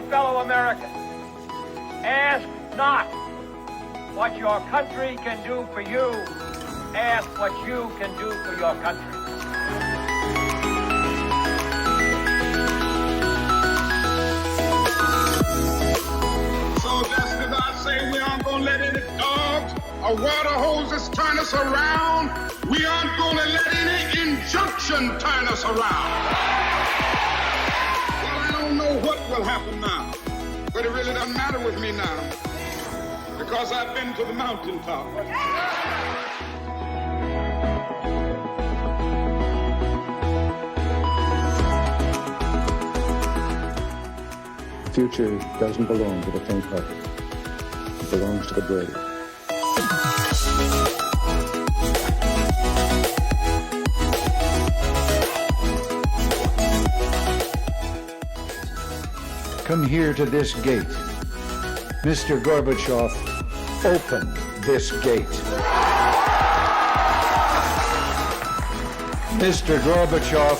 my fellow Americans, ask not what your country can do for you. Ask what you can do for your country. So just as I say we aren't going to let any dogs or water hoses turn us around, we aren't going to let any injunction turn us around. Well, I don't know what will happen now, but it really doesn't matter with me now, because I've been to the mountaintop. The future doesn't belong to the faint-hearted. It belongs to the brave. Come here to this gate. Mr. Gorbachev, open this gate. Mr. Gorbachev,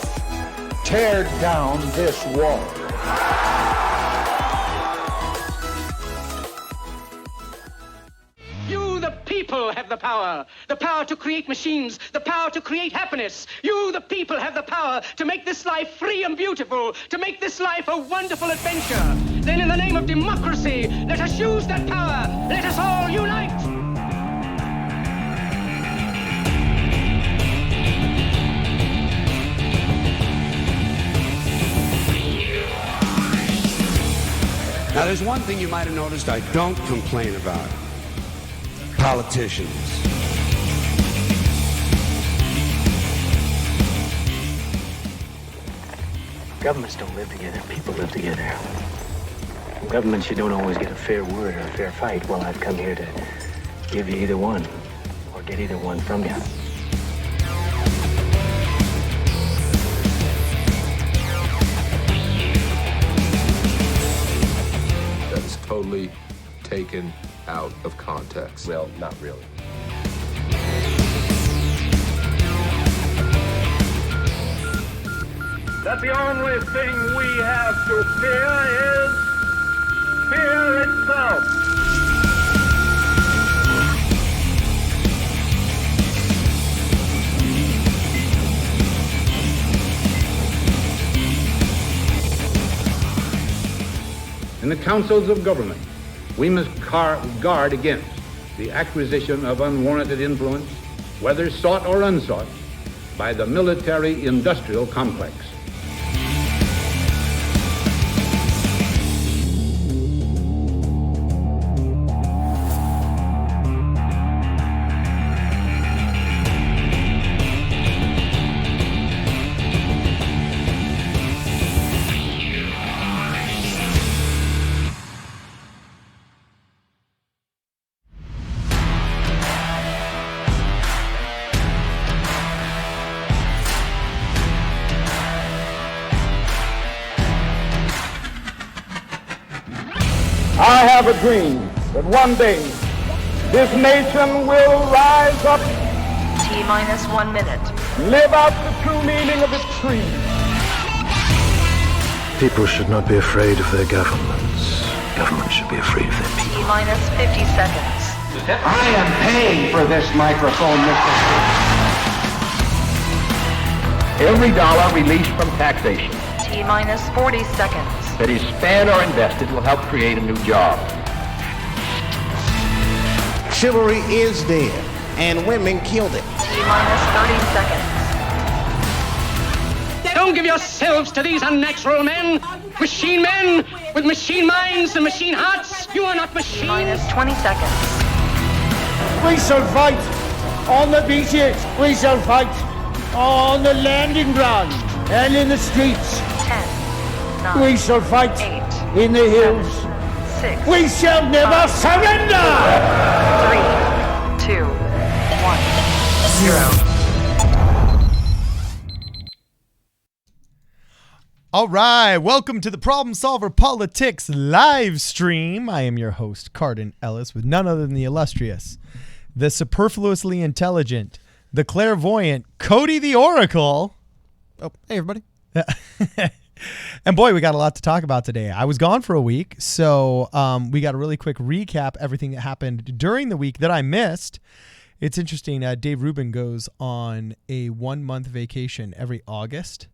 tear down this wall. People have the power to create machines, the power to create happiness. You, the people, have the power to make this life free and beautiful, to make this life a wonderful adventure. Then in the name of democracy, let us use that power. Let us all unite. Now, there's one thing you might have noticed I don't complain about. Politicians. Governments don't live together, people live together. Governments, you don't always get a fair word or a fair fight. Well, I've come here to give you either one, or get either one from you. That's totally taken out of context. Well, not really. That the only thing we have to fear is fear itself. In the councils of government, we must guard against the acquisition of unwarranted influence, whether sought or unsought, by the military-industrial complex. I have a dream that one day this nation will rise up, T-minus 1 minute, live out the true meaning of its creed. People should not be afraid of their governments. Governments should be afraid of their people. T-minus 50 seconds. I am paying for this microphone, Mr. Every dollar released from taxation T-minus 40 seconds. that is spent or invested will help create a new job. Chivalry is dead, and women killed it. T-minus 30 seconds. Don't give yourselves to these unnatural men with machine minds and machine hearts. You are not machines. T-minus 20 seconds. We shall fight on the beaches. We shall fight on the landing ground and in the streets. 10, 9, we shall fight 8, in the hills. 7, 6. We shall never surrender. 3, 2, 1, 0. All right, welcome to the Problem Solver Politics live stream. I am your host, Cardin Ellis, with none other than the illustrious, the superfluously intelligent, the clairvoyant, Cody the Oracle. Oh, hey, everybody. And boy, we got a lot to talk about today. I was gone for a week, so we got a really quick recap everything that happened during the week that I missed. It's interesting. Dave Rubin goes on a 1-month vacation every August,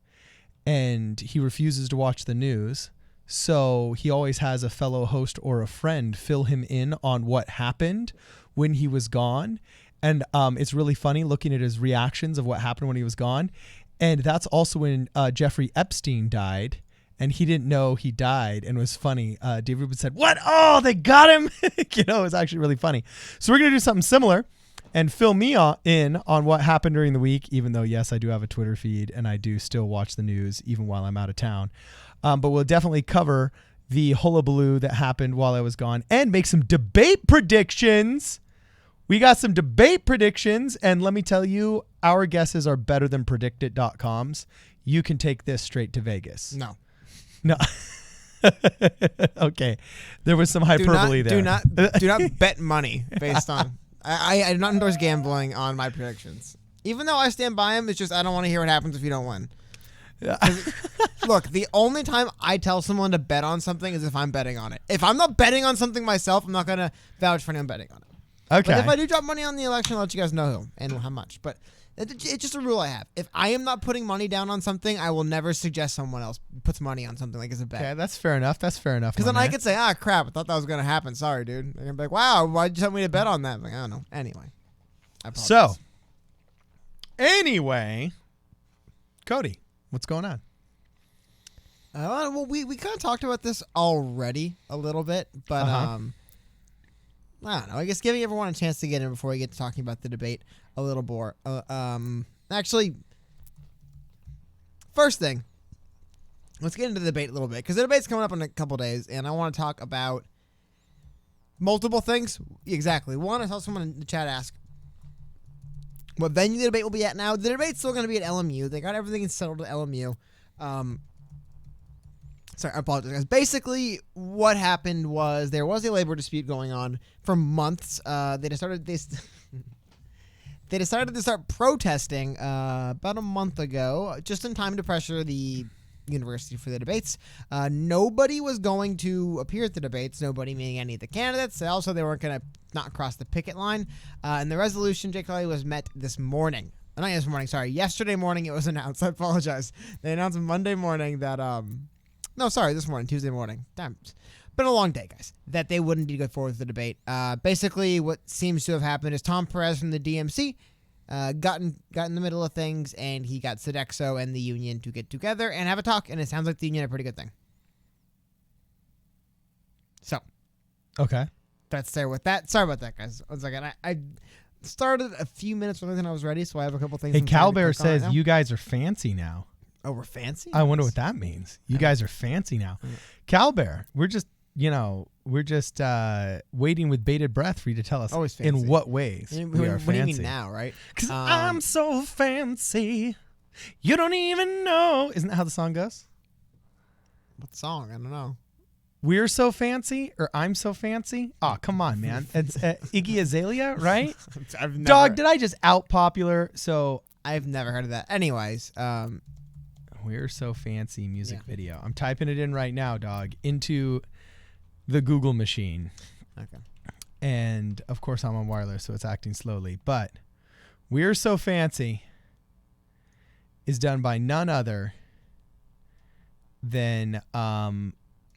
and he refuses to watch the news. So he always has a fellow host or a friend fill him in on what happened when he was gone. And it's really funny looking at his reactions of what happened when he was gone. And that's also when Jeffrey Epstein died, and he didn't know he died, and it was funny. Dave Rubin said, "What? Oh, they got him!" It was actually really funny. So we're going to do something similar and fill me in on what happened during the week, even though, yes, I do have a Twitter feed, and I do still watch the news even while I'm out of town. But we'll definitely cover the hullabaloo that happened while I was gone and make some debate predictions. We got some debate predictions, and let me tell you, our guesses are better than predictit.com's. You can take this straight to Vegas. No. Okay. There was some hyperbole there. Do not bet money based on... I do not endorse gambling on my predictions. Even though I stand by them, it's just I don't want to hear what happens if you don't win. Look, the only time I tell someone to bet on something is if I'm betting on it. If I'm not betting on something myself, I'm not going to vouch for anyone betting on it. Okay. But if I do drop money on the election, I'll let you guys know who and how much. But it's just a rule I have. If I am not putting money down on something, I will never suggest someone else puts money on something like as a bet. Okay, that's fair enough. Because then I could say, crap, I thought that was going to happen. Sorry, dude. They're going to be like, wow, why'd you tell me to bet on that? I'm like, I don't know. Anyway. I apologize. So, anyway, Cody, what's going on? Well, we kind of talked about this already a little bit, but I don't know. I guess giving everyone a chance to get in before we get to talking about the debate a little more. Actually, first thing, let's get into the debate a little bit because the debate's coming up in a couple days, and I want to talk about multiple things. Exactly. One, I saw someone in the chat ask what venue the debate will be at now. The debate's still going to be at LMU. They got everything settled at LMU. Sorry, I apologize, guys. Basically, what happened was there was a labor dispute going on for months. They decided to start protesting about a month ago, just in time to pressure the university for the debates. Nobody was going to appear at the debates, nobody meaning any of the candidates. Also, they weren't going to not cross the picket line. And the resolution, Jake Kelly, was met this morning. Not this morning, sorry. Yesterday morning it was announced. I apologize. They announced Monday morning that... No, sorry, this morning, Tuesday morning. Damn. It's been a long day, guys. That they wouldn't go forward with the debate. Basically, what seems to have happened is Tom Perez from the DMC got in the middle of things, and he got Sodexo and the union to get together and have a talk, and it sounds like the union had a pretty good thing. So. Okay. That's there with that. Sorry about that, guys. 1 second. I started a few minutes earlier than I was ready, so I have a couple things. Hey, Calbear says you guys are fancy now. Oh, we're fancy? I wonder what that means. You guys are fancy now. Calbear, we're just waiting with bated breath for you to tell us Always fancy. In what ways we are fancy. What do you mean now, right? Because I'm so fancy, you don't even know. Isn't that how the song goes? What song? I don't know. We're so fancy, or I'm so fancy? Oh, come on, man. It's Iggy Azalea, right? Dog, did I just out-popular? So I've never heard of that. Anyways, We're So Fancy music video. I'm typing it in right now, dog, into the Google machine. Okay. And, of course, I'm on wireless, so it's acting slowly. But We're So Fancy is done by none other than...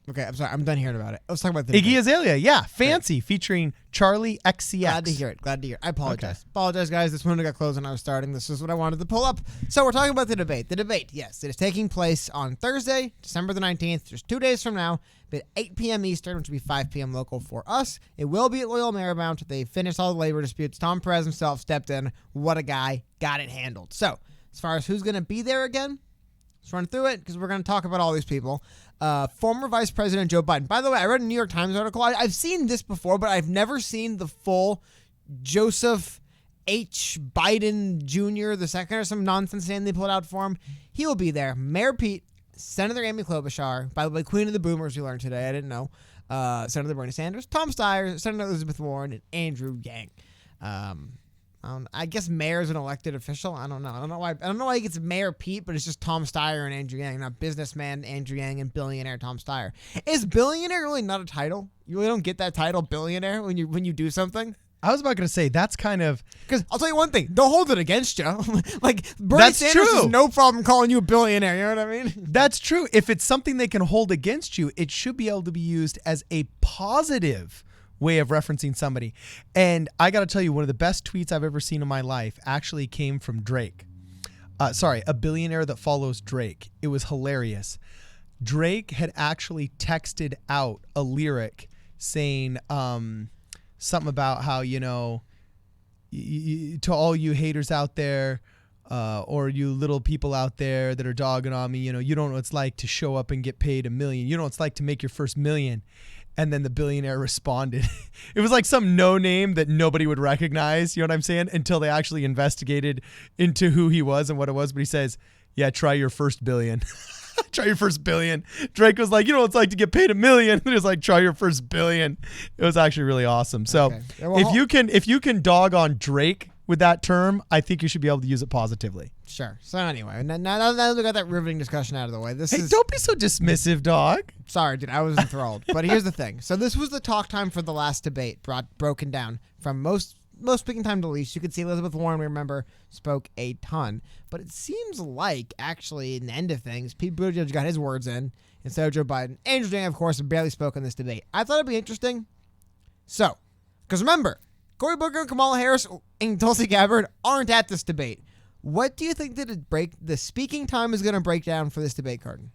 Okay, I'm sorry. I'm done hearing about it. Let's talk about the Iggy Azalea. Yeah, Fancy, featuring Charlie XCX. Glad to hear it. I apologize. Okay. Apologize, guys. This window got closed when I was starting. This is what I wanted to pull up. So we're talking about the debate. The debate, yes, it is taking place on Thursday, December the 19th, just 2 days from now, at 8 p.m. Eastern, which will be 5 p.m. local for us. It will be at Loyola Marymount. They finished all the labor disputes. Tom Perez himself stepped in. What a guy. Got it handled. So as far as who's going to be there again, let's run through it because we're going to talk about all these people. Former Vice President Joe Biden. By the way, I read a New York Times article. I've seen this before, but I've never seen the full Joseph H. Biden Jr. the second or some nonsense name they pulled out for him. He will be there. Mayor Pete, Senator Amy Klobuchar, by the way, Queen of the Boomers we learned today. I didn't know. Senator Bernie Sanders, Tom Steyer, Senator Elizabeth Warren, and Andrew Yang. I guess mayor's an elected official. I don't know. I don't know why he gets Mayor Pete, but it's just Tom Steyer and Andrew Yang, not businessman Andrew Yang and billionaire Tom Steyer. Is billionaire really not a title? You really don't get that title, billionaire, when you do something? I was about going to say, that's kind of... Because I'll tell you one thing, don't hold it against you. Like, Bernie Sanders has no problem calling you a billionaire, you know what I mean? That's true. If it's something they can hold against you, it should be able to be used as a positive way of referencing somebody. And I got to tell you, one of the best tweets I've ever seen in my life actually came from Drake. A billionaire that follows Drake. It was hilarious. Drake had actually texted out a lyric saying... something about how, to all you haters out there, or you little people out there that are dogging on me, you don't know what it's like to show up and get paid $1 million. You know what it's like to make your first $1 million. And then the billionaire responded. It was like some no name that nobody would recognize, you know what I'm saying, until they actually investigated into who he was and what it was. But he says, yeah, try your first $1 billion. Try your first $1 billion. Drake was like, you know what it's like to get paid $1 million. And he was like, try your first $1 billion. It was actually really awesome. So Okay. Well, if you can dog on Drake with that term, I think you should be able to use it positively. Sure. So anyway, now that we got that riveting discussion out of the way, Don't be so dismissive, dog. Sorry, dude, I was enthralled. But here's the thing. So this was the talk time for the last debate, broken down from most speaking time to least. You could see Elizabeth Warren, we remember, spoke a ton. But it seems like, actually, in the end of things, Pete Buttigieg got his words in instead of Joe Biden. Andrew Yang, of course, barely spoke in this debate. I thought it'd be interesting. So, because remember, Cory Booker and Kamala Harris and Tulsi Gabbard aren't at this debate. What do you think the speaking time is going to break down for this debate, Carden?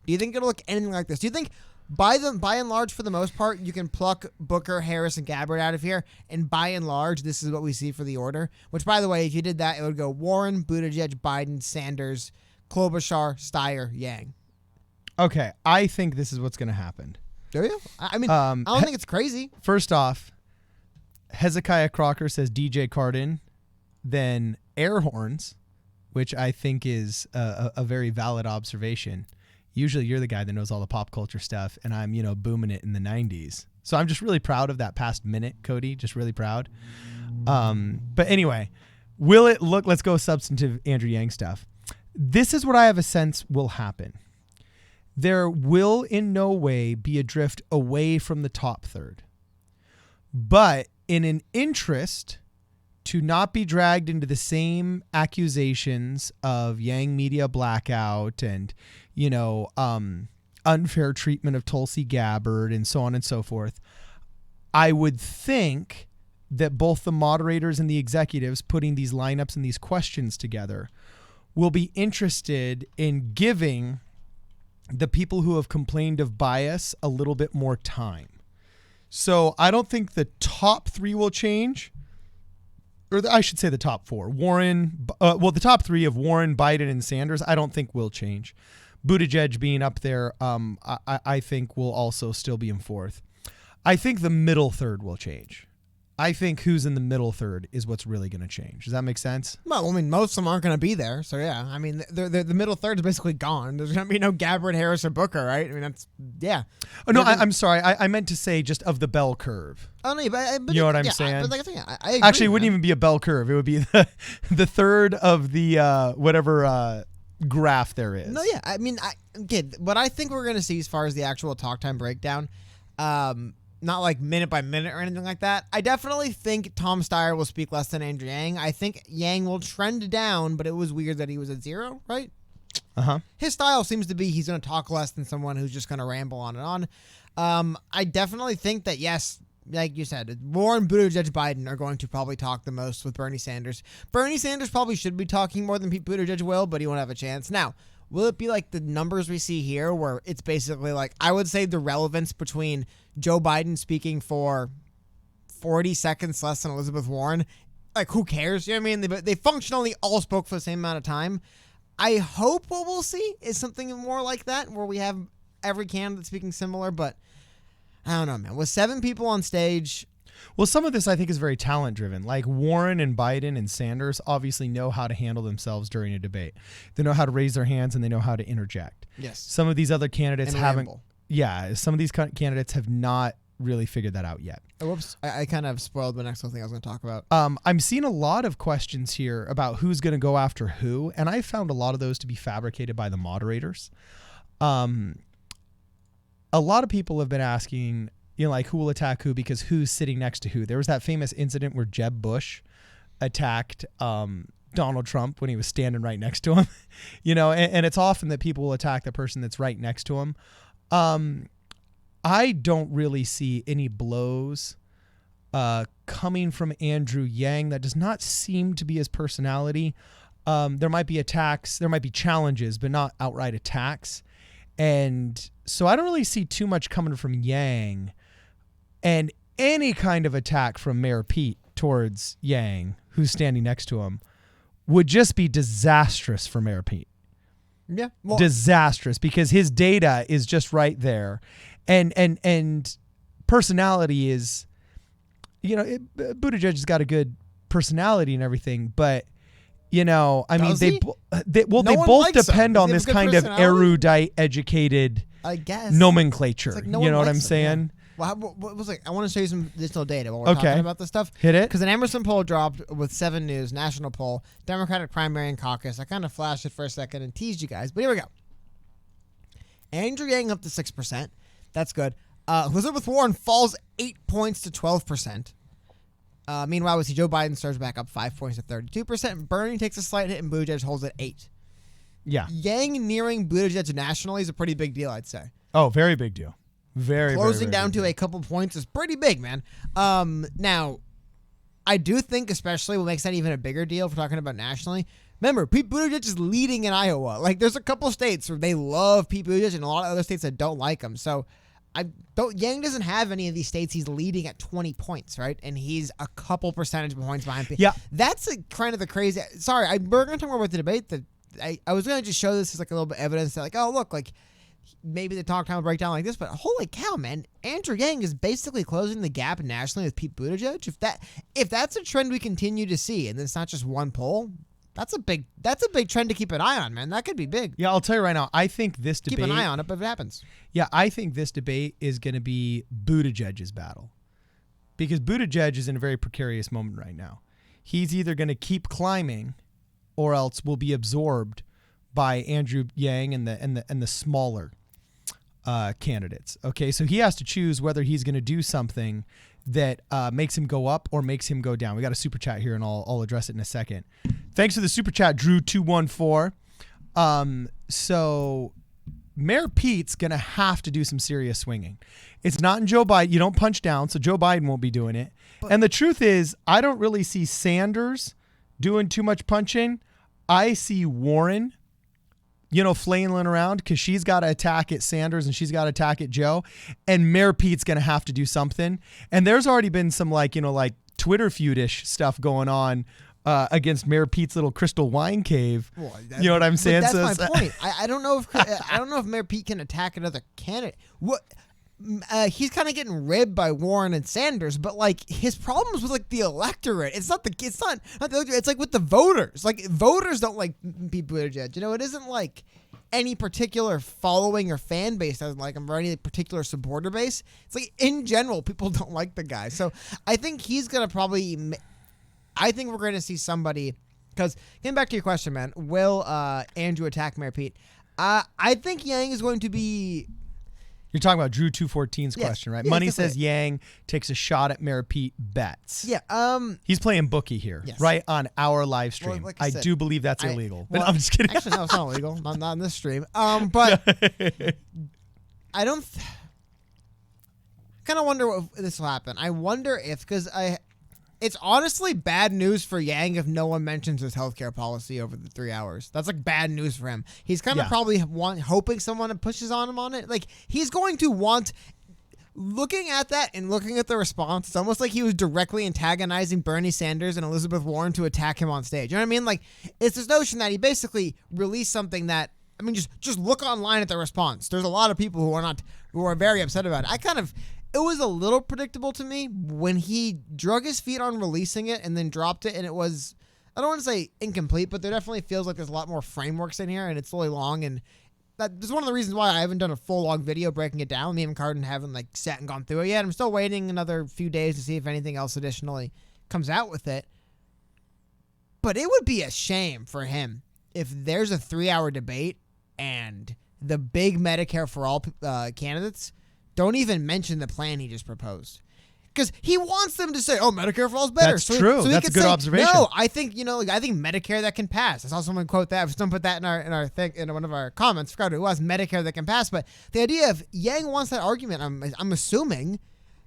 Do you think it'll look anything like this? Do you think, by and large, for the most part, you can pluck Booker, Harris, and Gabbard out of here, and by and large, this is what we see for the order? Which, by the way, if you did that, it would go Warren, Buttigieg, Biden, Sanders, Klobuchar, Steyer, Yang. Okay, I think this is what's going to happen. Do you? I mean, I don't think it's crazy. First off, Hezekiah Crocker says DJ Carden, then air horns, which I think is a very valid observation. Usually you're the guy that knows all the pop culture stuff, and I'm, booming it in the 90s. So I'm just really proud of that past minute, Cody, just really proud. But anyway, let's go substantive Andrew Yang stuff. This is what I have a sense will happen. There will in no way be a drift away from the top third. But in an interest to not be dragged into the same accusations of Yang media blackout and, unfair treatment of Tulsi Gabbard and so on and so forth, I would think that both the moderators and the executives putting these lineups and these questions together will be interested in giving the people who have complained of bias a little bit more time. So I don't think the top three will change, or I should say the top four. The top three of Warren, Biden, and Sanders, I don't think will change. Buttigieg being up there, I think will also still be in fourth. I think the middle third will change. I think who's in the middle third is what's really going to change. Does that make sense? Well, I mean, most of them aren't going to be there. So, yeah. I mean, the middle third is basically gone. There's going to be no Gabbard, Harris, or Booker, right? I mean, yeah. Oh, no, I'm sorry. I meant to say just of the bell curve. Oh, no, but you know what I'm saying? I agree, actually, it wouldn't even be a bell curve. It would be the third of the whatever graph there is. No, yeah. I mean, what I think we're going to see as far as the actual talk time breakdown, not like minute by minute or anything like that. I definitely think Tom Steyer will speak less than Andrew Yang. I think Yang will trend down, but it was weird that he was at 0, right? Uh-huh. His style seems to be he's going to talk less than someone who's just going to ramble on and on. I definitely think that, yes, like you said, Warren, Buttigieg, Biden are going to probably talk the most with Bernie Sanders. Bernie Sanders probably should be talking more than Pete Buttigieg will, but he won't have a chance. Now, will it be like the numbers we see here where it's basically like, I would say the relevance between Joe Biden speaking for 40 seconds less than Elizabeth Warren, like who cares? You know what I mean? They functionally all spoke for the same amount of time. I hope what we'll see is something more like that where we have every candidate speaking similar, but I don't know, man. With 7 people on stage... Well, some of this I think is very talent driven. Like Warren and Biden and Sanders obviously know how to handle themselves during a debate. They know how to raise their hands and they know how to interject. Yes. Some of these other candidates and haven't. ramble. Yeah, some of these candidates have not really figured that out yet. Oh, whoops. I kind of spoiled the next little thing I was going to talk about. I'm seeing a lot of questions here about who's going to go after who, and I found a lot of those to be fabricated by the moderators. A lot of people have been asking, like, who will attack who because who's sitting next to who. There was that famous incident where Jeb Bush attacked Donald Trump when he was standing right next to him, and it's often that people will attack the person that's right next to him. I don't really see any blows coming from Andrew Yang. That does not seem to be his personality. There might be attacks, there might be challenges, but not outright attacks. And so I don't really see too much coming from Yang, and any kind of attack from Mayor Pete towards Yang, who's standing next to him, would just be disastrous for Mayor Pete. Yeah. Well, disastrous, because his data is just right there. And personality is, Buttigieg has got a good personality and everything, but they both depend on this kind of erudite, educated, I guess, nomenclature. Like no you know one what I'm likes saying? Yeah. Well, what was I want to show you some additional data while we're talking about this stuff. Hit it. Because an Emerson poll dropped with 7 News, national poll, Democratic primary and caucus. I kind of flashed it for a second and teased you guys, but here we go. Andrew Yang up to 6%. That's good. Elizabeth Warren falls 8 points to 12%. Meanwhile, we see Joe Biden surge back up 5 points to 32%. Bernie takes a slight hit and Buttigieg holds at 8. Yeah. Yang nearing Buttigieg nationally is a pretty big deal, I'd say. Oh, very big deal. Very closing very down to deal. a couple points is pretty big, man. Now, I do think, especially what makes that even a bigger deal if we're talking about nationally. Remember, Pete Buttigieg is leading in Iowa. Like, there's a couple states where they love Pete Buttigieg and a lot of other states that don't like him. So, Yang doesn't have any of these states he's leading at 20 points, right? And he's a couple percentage points behind Pete. Yeah. That's kind of the crazy. Sorry, we're going to talk more about the debate. I was going to just show this as like a little bit of evidence that, like, oh, look, like, maybe the talk time will break down like this, but holy cow, man, Andrew Yang is basically closing the gap nationally with Pete Buttigieg. If that's a trend we continue to see, and it's not just one poll, that's a big trend to keep an eye on, man. That could be big. Yeah, I'll tell you right now, I think this debate... Keep an eye on it if it happens. Yeah, I think this debate is going to be Buttigieg's battle. Because Buttigieg is in a very precarious moment right now. He's either going to keep climbing or else will be absorbed by Andrew Yang and the smaller candidates. Okay, so he has to choose whether he's going to do something that makes him go up or makes him go down. We got a super chat here, and I'll address it in a second. Thanks for the super chat, Drew214. So Mayor Pete's going to have to do some serious swinging. It's not in Joe Biden. You don't punch down, so Joe Biden won't be doing it. And the truth is, I don't really see Sanders doing too much punching. I see Warren, flailing around because she's got to attack at Sanders and she's got to attack at Joe. And Mayor Pete's going to have to do something. And there's already been some like Twitter feudish stuff going on against Mayor Pete's little crystal wine cave. Well, you know what I'm saying? That's my point. I don't know if Mayor Pete can attack another candidate. What? He's kind of getting ribbed by Warren and Sanders, but like his problems with like the electorate. It's not the electorate. It's like with the voters. Like voters don't like Pete Buttigieg. It isn't like any particular following or fan base doesn't like him or any particular supporter base. It's like in general, people don't like the guy. So I think he's gonna probably. I think we're going to see somebody because getting back to your question, man. Will Andrew attack Mayor Pete? I think Yang is going to be. You're talking about Drew 214's question, right? Yeah, Money says Yang takes a shot at Mayor Pete bets. Yeah. He's playing bookie here, right, on our live stream. Well, like I said, do believe that's illegal. Well, I'm just kidding. Actually, no, it's not illegal. Not on this stream. But I don't. Kind of wonder if this will happen. I wonder if it's honestly bad news for Yang if no one mentions his healthcare policy over the 3 hours. That's like bad news for him. He's kind of probably hoping someone pushes on him on it. Like he's going to want, looking at that and looking at the response, it's almost like he was directly antagonizing Bernie Sanders and Elizabeth Warren to attack him on stage. You know what I mean? Like it's this notion that he basically released something that, I mean, just look online at the response. There's a lot of people who are very upset about it. It was a little predictable to me when he drug his feet on releasing it and then dropped it, and it was, I don't want to say incomplete, but there definitely feels like there's a lot more frameworks in here, and it's really long, and that's one of the reasons why I haven't done a full long video breaking it down. Me and Cardin haven't like sat and gone through it yet. I'm still waiting another few days to see if anything else additionally comes out with it. But it would be a shame for him if there's a 3-hour debate and the big Medicare for all candidates don't even mention the plan he just proposed. Because he wants them to say, "Oh, Medicare for all is better." That's true. So That's a good observation. No, I think I think Medicare that can pass. I saw someone quote that. Someone put that in our thing in one of our comments. I forgot who it was. Medicare that can pass. But the idea of Yang wants that argument, I'm assuming,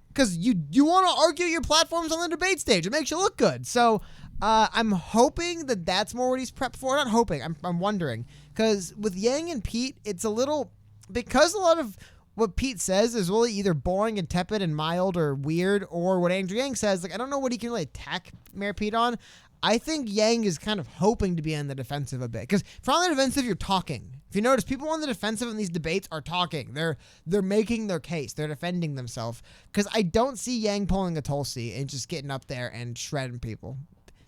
because you want to argue your platforms on the debate stage. It makes you look good. So I'm hoping that that's more what he's prepped for. Not hoping. I'm wondering, because with Yang and Pete, it's a little, because a lot of what Pete says is really either boring and tepid and mild or weird, or what Andrew Yang says, like, I don't know what he can really attack Mayor Pete on. I think Yang is kind of hoping to be on the defensive a bit, because if you're on the defensive, you're talking. If you notice, people on the defensive in these debates are talking. They're making their case. They're defending themselves, because I don't see Yang pulling a Tulsi and just getting up there and shredding people.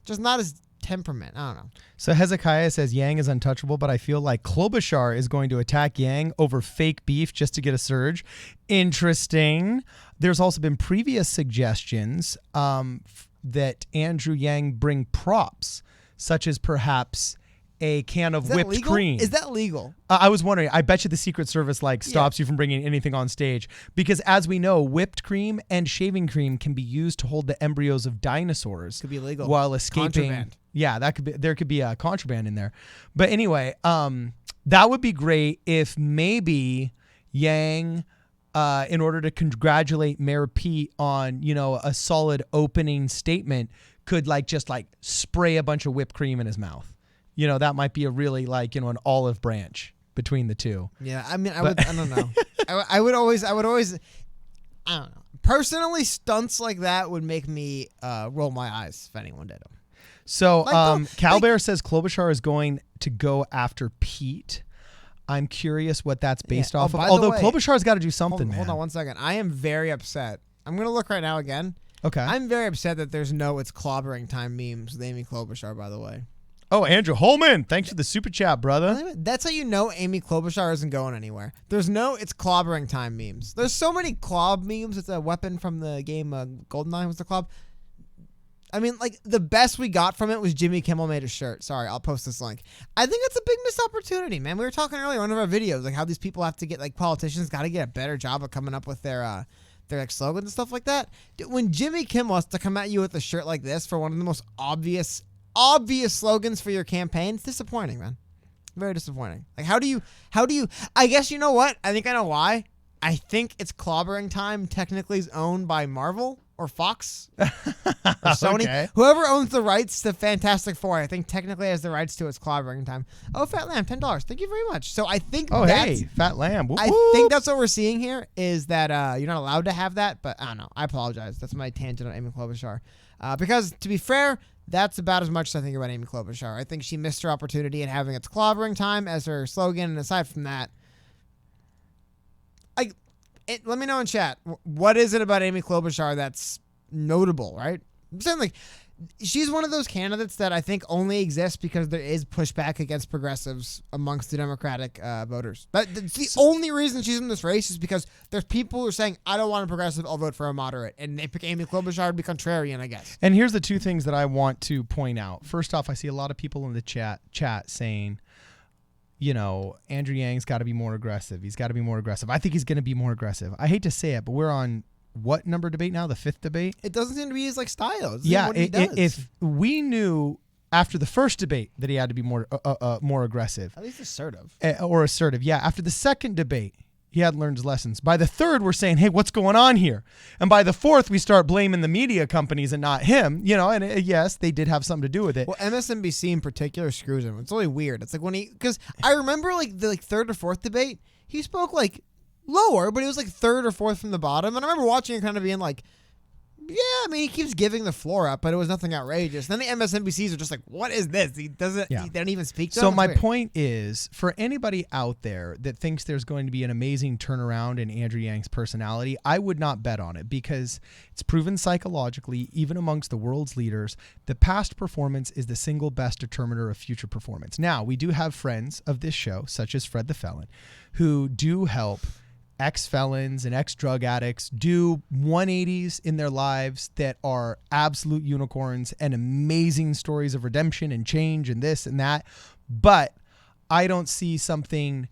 Just not his temperament. I don't know. So Hezekiah says Yang is untouchable, but I feel like Klobuchar is going to attack Yang over fake beef just to get a surge. Interesting. There's also been previous suggestions that Andrew Yang bring props, such as perhaps a can of whipped legal? cream. Is that legal? I was wondering. I bet you the Secret Service stops you from bringing anything on stage, because as we know, whipped cream and shaving cream can be used to hold the embryos of dinosaurs. Could be illegal while escaping. Contraband. Yeah, there could be a contraband in there. But anyway, that would be great if maybe Yang, in order to congratulate Mayor Pete on a solid opening statement, could just spray a bunch of whipped cream in his mouth. That might be a really an olive branch between the two. Yeah, I mean, I don't know. I would always, I don't know. Personally, stunts like that would make me roll my eyes if anyone did them. So, Calbear says Klobuchar is going to go after Pete. I'm curious what that's based off of. Although Klobuchar's got to do something, Hold on 1 second. I am very upset. I'm going to look right now again. Okay. I'm very upset that there's no "it's clobbering time" memes with Amy Klobuchar, by the way. Oh, Andrew Holman, thanks for the super chat, brother. That's how you know Amy Klobuchar isn't going anywhere. There's no "it's clobbering time" memes. There's so many clob memes. It's a weapon from the game GoldenEye was the clob. I mean, the best we got from it was Jimmy Kimmel made a shirt. Sorry, I'll post this link. I think it's a big missed opportunity, man. We were talking earlier in one of our videos, how these people have to get, politicians got to get a better job of coming up with their slogans and stuff like that. When Jimmy Kimmel has to come at you with a shirt like this for one of the most obvious slogans for your campaign, it's disappointing, man. Very disappointing. How do you, I guess you know what? I think I know why. I think "it's clobbering time" technically is owned by Marvel or Fox or Sony. Okay. Whoever owns the rights to Fantastic Four, I think technically has the rights to "it's clobbering time." Oh, Fat Lamb, $10. Thank you very much. So I think hey, Fat Lamb. Whoop, I whoop. think that's what we're seeing here is that you're not allowed to have that, but I don't know. I apologize. That's my tangent on Amy Klobuchar. Because to be fair, that's about as much as I think about Amy Klobuchar. I think she missed her opportunity in having "it's clobbering time" as her slogan, and aside from that, let me know in chat, what is it about Amy Klobuchar that's notable, right? I'm saying, she's one of those candidates that I think only exists because there is pushback against progressives amongst the Democratic voters. That's the only reason she's in this race is because there's people who are saying, I don't want a progressive, I'll vote for a moderate. And they pick Amy Klobuchar to be contrarian, I guess. And here's the two things that I want to point out. First off, I see a lot of people in the chat saying, Andrew Yang's got to be more aggressive. He's got to be more aggressive. I think he's going to be more aggressive. I hate to say it, but we're on what number debate now? The 5th debate? It doesn't seem to be his style. Yeah, if we knew after the first debate that he had to be more aggressive. At least assertive. Or assertive, yeah. After the second debate, he had learned his lessons. By the third, we're saying, hey, what's going on here? And by the fourth, we start blaming the media companies and not him, and yes, they did have something to do with it. Well, MSNBC in particular screws him. It's really weird. It's when because I remember the third or fourth debate, he spoke lower, but it was third or fourth from the bottom. And I remember watching it kind of being Yeah, I mean, he keeps giving the floor up, but it was nothing outrageous. Then the MSNBCs are just like, what is this? He doesn't, they don't even speak to him. So It's my weird. point is, for anybody out there that thinks there's going to be an amazing turnaround in Andrew Yang's personality, I would not bet on it, because it's proven psychologically, even amongst the world's leaders, that past performance is the single best determiner of future performance. Now, we do have friends of this show, such as Fred the Felon, who do help ex-felons and ex-drug addicts do 180s in their lives that are absolute unicorns and amazing stories of redemption and change and this and that. But I don't see something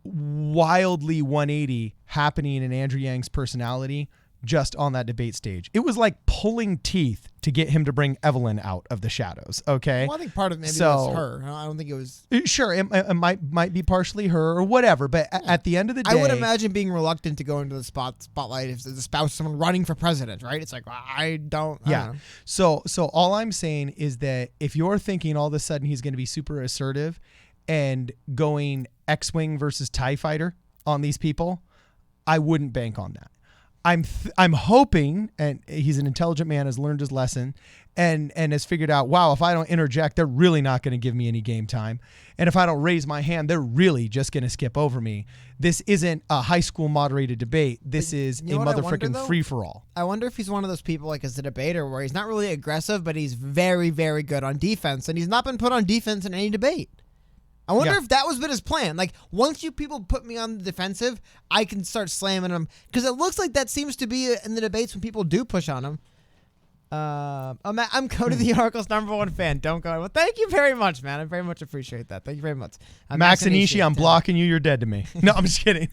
wildly 180 happening in Andrew Yang's personality just on that debate stage. It was like pulling teeth to get him to bring Evelyn out of the shadows. Okay. Well, I think part of it maybe was her. I don't think it was. Sure. It might be partially her or whatever. But at the end of the day, I would imagine being reluctant to go into the spotlight if the spouse of someone running for president, right? It's like, I don't know. So all I'm saying is that if you're thinking all of a sudden he's going to be super assertive and going X-Wing versus TIE Fighter on these people, I wouldn't bank on that. I'm hoping, and he's an intelligent man, has learned his lesson, and has figured out, wow, if I don't interject, they're really not going to give me any game time. And if I don't raise my hand, they're really just going to skip over me. This isn't a high school moderated debate. This is a motherfucking free-for-all. I wonder if he's one of those people, like as a debater, where he's not really aggressive, but he's very, very good on defense, and he's not been put on defense in any debate. I wonder if that was been his plan. Like, once you people put me on the defensive, I can start slamming him. Because it looks like that seems to be in the debates when people do push on him. Matt, I'm Cody the Oracle's #1 fan. Don't go. Well, thank you very much, man. I very much appreciate that. Thank you very much. Max Anishi, I'm blocking you. You're dead to me. No, I'm just kidding.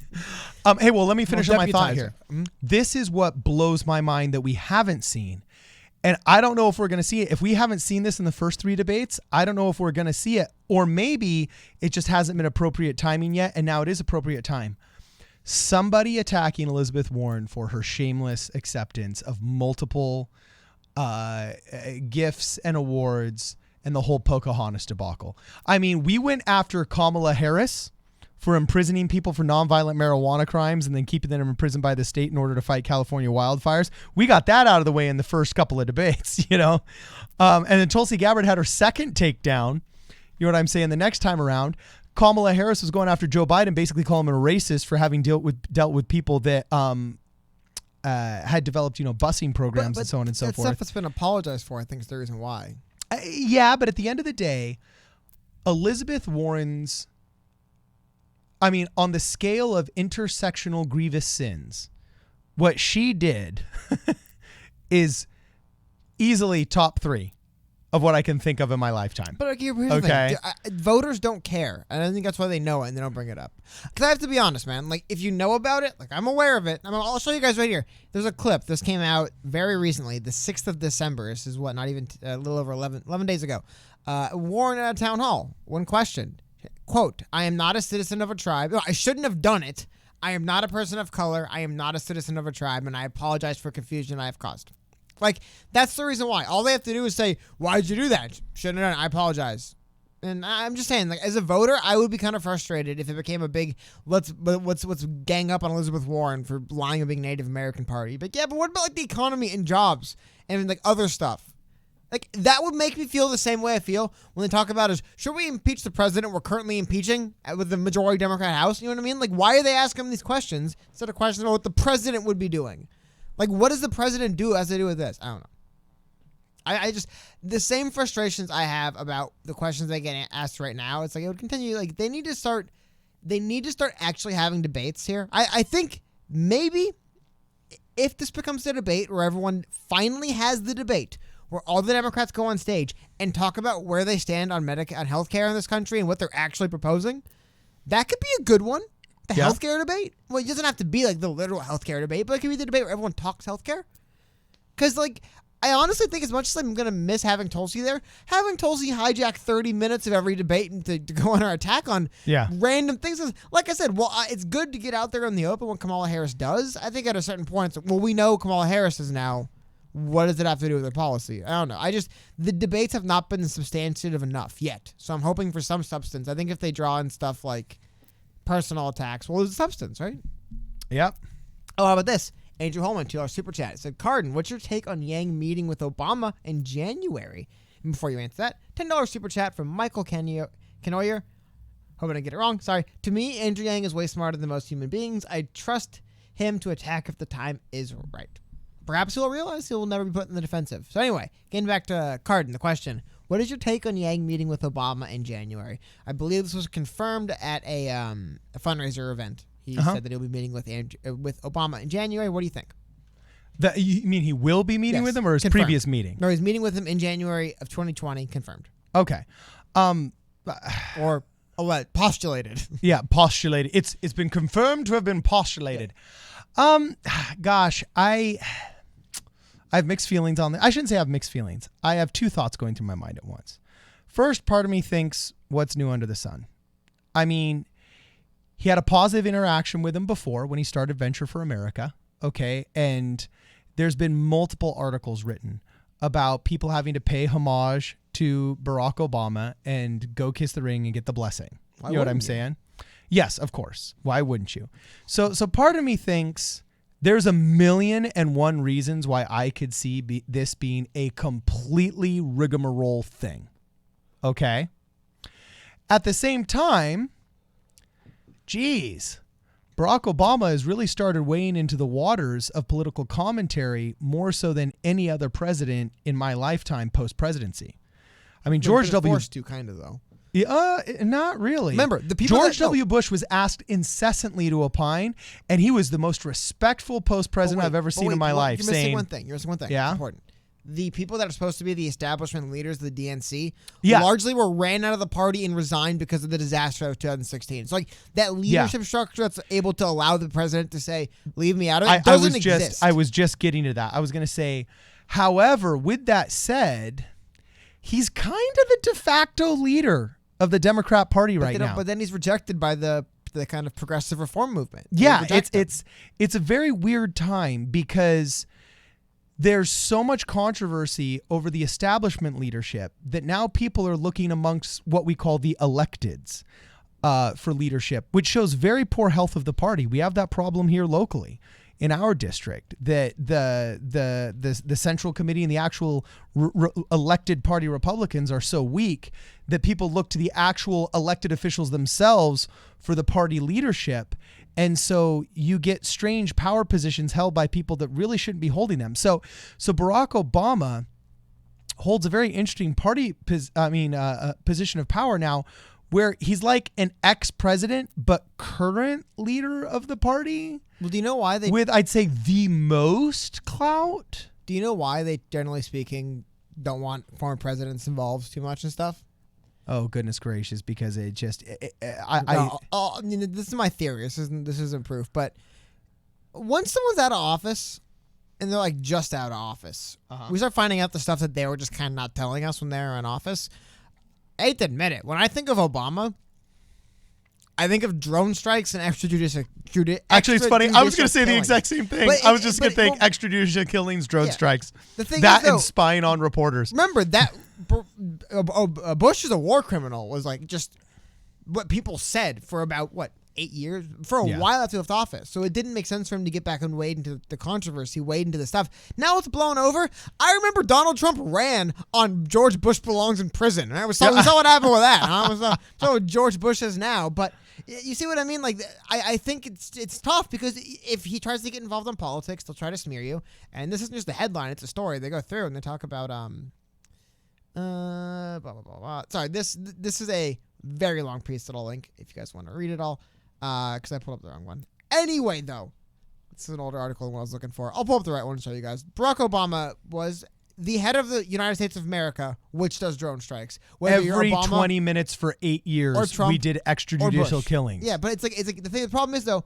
Hey, well, let me finish up my thought here. This is what blows my mind that we haven't seen. And I don't know if we're going to see it. If we haven't seen this in the first 3 debates, I don't know if we're going to see it. Or maybe it just hasn't been appropriate timing yet, and now it is appropriate time. Somebody attacking Elizabeth Warren for her shameless acceptance of multiple gifts and awards and the whole Pocahontas debacle. I mean, we went after Kamala Harris for imprisoning people for nonviolent marijuana crimes and then keeping them imprisoned by the state in order to fight California wildfires. We got that out of the way in the first couple of debates, you know. And then Tulsi Gabbard had her second takedown. You know what I'm saying? The next time around, Kamala Harris was going after Joe Biden, basically calling him a racist for having dealt with people that had developed, you know, busing programs and so on and so forth. Stuff that's been apologized for, I think, is the reason why. Yeah, but at the end of the day, Elizabeth Warren's, I mean, on the scale of intersectional grievous sins, what she did is easily top 3 of what I can think of in my lifetime. But here's the thing. Voters don't care, and I think that's why they know it and they don't bring it up. Because I have to be honest, man. Like, if you know about it, like, I'm aware of it. I'll show you guys right here. There's a clip. This came out very recently, the 6th of December. This is what, not even a little over 11 days ago. Warren at a town hall. One question. Quote, I am not a citizen of a tribe. No, I shouldn't have done it. I am not a person of color. I am not a citizen of a tribe, and I apologize for confusion I have caused. Like, that's the reason why. All they have to do is say, why'd you do that? Shouldn't have done it. I apologize. And I'm just saying, like, as a voter, I would be kind of frustrated if it became a big, let's gang up on Elizabeth Warren for lying about being Native American party. But yeah, but what about, like, the economy and jobs and, like, other stuff? Like, that would make me feel the same way I feel when they talk about is, should we impeach the president we're currently impeaching with the majority Democrat House? You know what I mean? Like, why are they asking these questions instead of questions about what the president would be doing? Like, what does the president do as to do with this? I don't know. I just, the same frustrations I have about the questions they get asked right now, it's like, it would continue. Like, they need to start actually having debates here. I think maybe if this becomes a debate where everyone finally has the debate, where all the Democrats go on stage and talk about where they stand on healthcare in this country and what they're actually proposing, that could be a good one. The healthcare debate? Well, it doesn't have to be like the literal healthcare debate, but it could be the debate where everyone talks healthcare. Because, like, I honestly think as much as I'm going to miss having Tulsi there, having Tulsi hijack 30 minutes of every debate and to go on her attack on random things. Like I said, well, it's good to get out there in the open when Kamala Harris does. I think at a certain point, well, we know Kamala Harris is now. What does it have to do with their policy? I don't know. The debates have not been substantive enough yet. So I'm hoping for some substance. I think if they draw in stuff like personal attacks, well, there's substance, right? Yep. Oh, how about this? Andrew Holman, $2 super chat, said, Cardin, what's your take on Yang meeting with Obama in January? And before you answer that, $10 super chat from Michael Canoyer. Hope I didn't get it wrong. Sorry. To me, Andrew Yang is way smarter than most human beings. I trust him to attack if the time is right. Perhaps he'll realize he will never be put in the defensive. So anyway, getting back to Cardin, the question. What is your take on Yang meeting with Obama in January? I believe this was confirmed at a fundraiser event. He said that he'll be meeting with Obama in January. What do you think? You mean he will be meeting with him, or his confirmed. previous meeting? No, he's meeting with him in January of 2020, confirmed. Okay. Or what? Postulated. Yeah, postulated. It's been confirmed to have been postulated. Gosh, I have mixed feelings on that. I shouldn't say I have mixed feelings. I have two thoughts going through my mind at once. First, part of me thinks, what's new under the sun? I mean, he had a positive interaction with him before when he started Venture for America. Okay. And there's been multiple articles written about people having to pay homage to Barack Obama and go kiss the ring and get the blessing. You know what I'm saying? Yes, of course. Why wouldn't you? So part of me thinks there's 1,000,001 reasons why I could see this being a completely rigmarole thing. Okay. At the same time, geez, Barack Obama has really started wading into the waters of political commentary more so than any other president in my lifetime post-presidency. I mean, George W. Forced to, kind of, though. Not really. Remember, the people George W. Bush was asked incessantly to opine, and he was the most respectful post-president I've ever seen in my life. You're missing one thing. You're missing one thing. Yeah? It's important. The people that are supposed to be the establishment leaders of the DNC Yeah. largely were ran out of the party and resigned because of the disaster of 2016. So, like, that leadership structure that's able to allow the president to say, leave me out of it, doesn't exist. I was just getting to that. I was going to say, however, with that said, he's kind of the de facto leader of the Democrat Party right now. But then he's rejected by the kind of progressive reform movement. Yeah, it's a very weird time because there's so much controversy over the establishment leadership that now people are looking amongst what we call the electeds for leadership, which shows very poor health of the party. We have that problem here locally in our district, that the central committee and the actual elected party Republicans are so weak that people look to the actual elected officials themselves for the party leadership. And so you get strange power positions held by people that really shouldn't be holding them. So Barack Obama holds a very interesting position of power now, where he's like an ex-president but current leader of the party. Well, do you know why with, I'd say, the most clout? Do you know why they, generally speaking, don't want former presidents involved too much and stuff? Oh, goodness gracious, because it just... this is my theory. This isn't proof. But once someone's out of office, and they're like just out of office, we start finding out the stuff that they were just kind of not telling us when they were in office. I hate to admit it. When I think of Obama, I think of drone strikes and extrajudicial... Actually, it's funny. I was going to say the exact same thing. I was just going to think extrajudicial killings, drone strikes. The thing that is, though, and spying on reporters. Remember that Bush is a war criminal was like just what people said for about 8 years, for a while after he left office. So it didn't make sense for him to get back and wade into the controversy, wade into the stuff. Now it's blown over. I remember Donald Trump ran on George Bush belongs in prison. And we saw what happened with that. Huh? So what George Bush is now. But you see what I mean? Like, I think it's tough because if he tries to get involved in politics, they'll try to smear you. And this isn't just a headline; it's a story. They go through and they talk about blah blah blah blah. Sorry, this is a very long piece that I'll link if you guys want to read it all. Because I pulled up the wrong one. Anyway, though, this is an older article than what I was looking for. I'll pull up the right one and show you guys. Barack Obama was the head of the United States of America, which does drone strikes. Every Obama, 20 minutes for 8 years, Trump, we did extrajudicial killings. Yeah, but it's like the problem is though,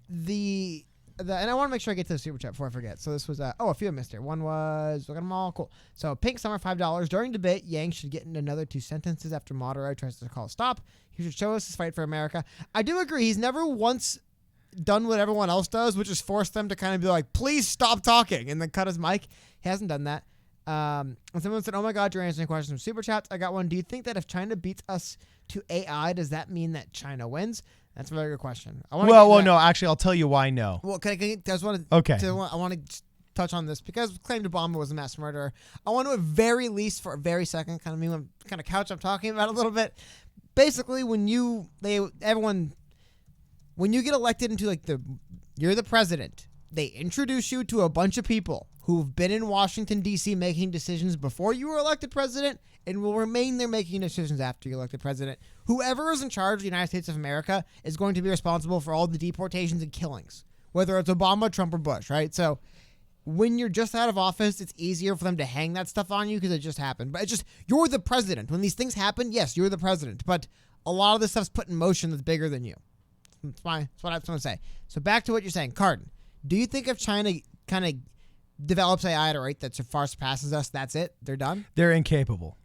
and I want to make sure I get to the super chat before I forget. So this was a few I missed here. One was, look at them all, cool. So Pink Summer, $5. During debate, Yang should get in another 2 sentences after moderator tries to call a stop. He should show us his fight for America. I do agree. He's never once done what everyone else does, which is force them to kind of be like, please stop talking, and then cut his mic. He hasn't done that. And someone said, oh my God, you're answering questions from super chats. I got one. Do you think that if China beats us to AI, does that mean that China wins? That's a very good question. No. Actually, I'll tell you why no. Well, I just want Okay. I want to touch on this because claimed Obama was a mass murderer. I want to at very least for a very second kind of couch I'm talking about a little bit. Basically, when you get elected into you're the president, they introduce you to a bunch of people who've been in Washington, D.C. making decisions before you were elected president and will remain there making decisions after you're elected president. Whoever is in charge of the United States of America is going to be responsible for all the deportations and killings, whether it's Obama, Trump, or Bush, right? So when you're just out of office, it's easier for them to hang that stuff on you because it just happened. But it's just, you're the president. When these things happen, yes, you're the president. But a lot of this stuff's put in motion that's bigger than you. That's what I was going to say. So back to what you're saying. Cardin, do you think if China kind of develops AI at a rate that so far surpasses us, that's it? They're done? They're incapable.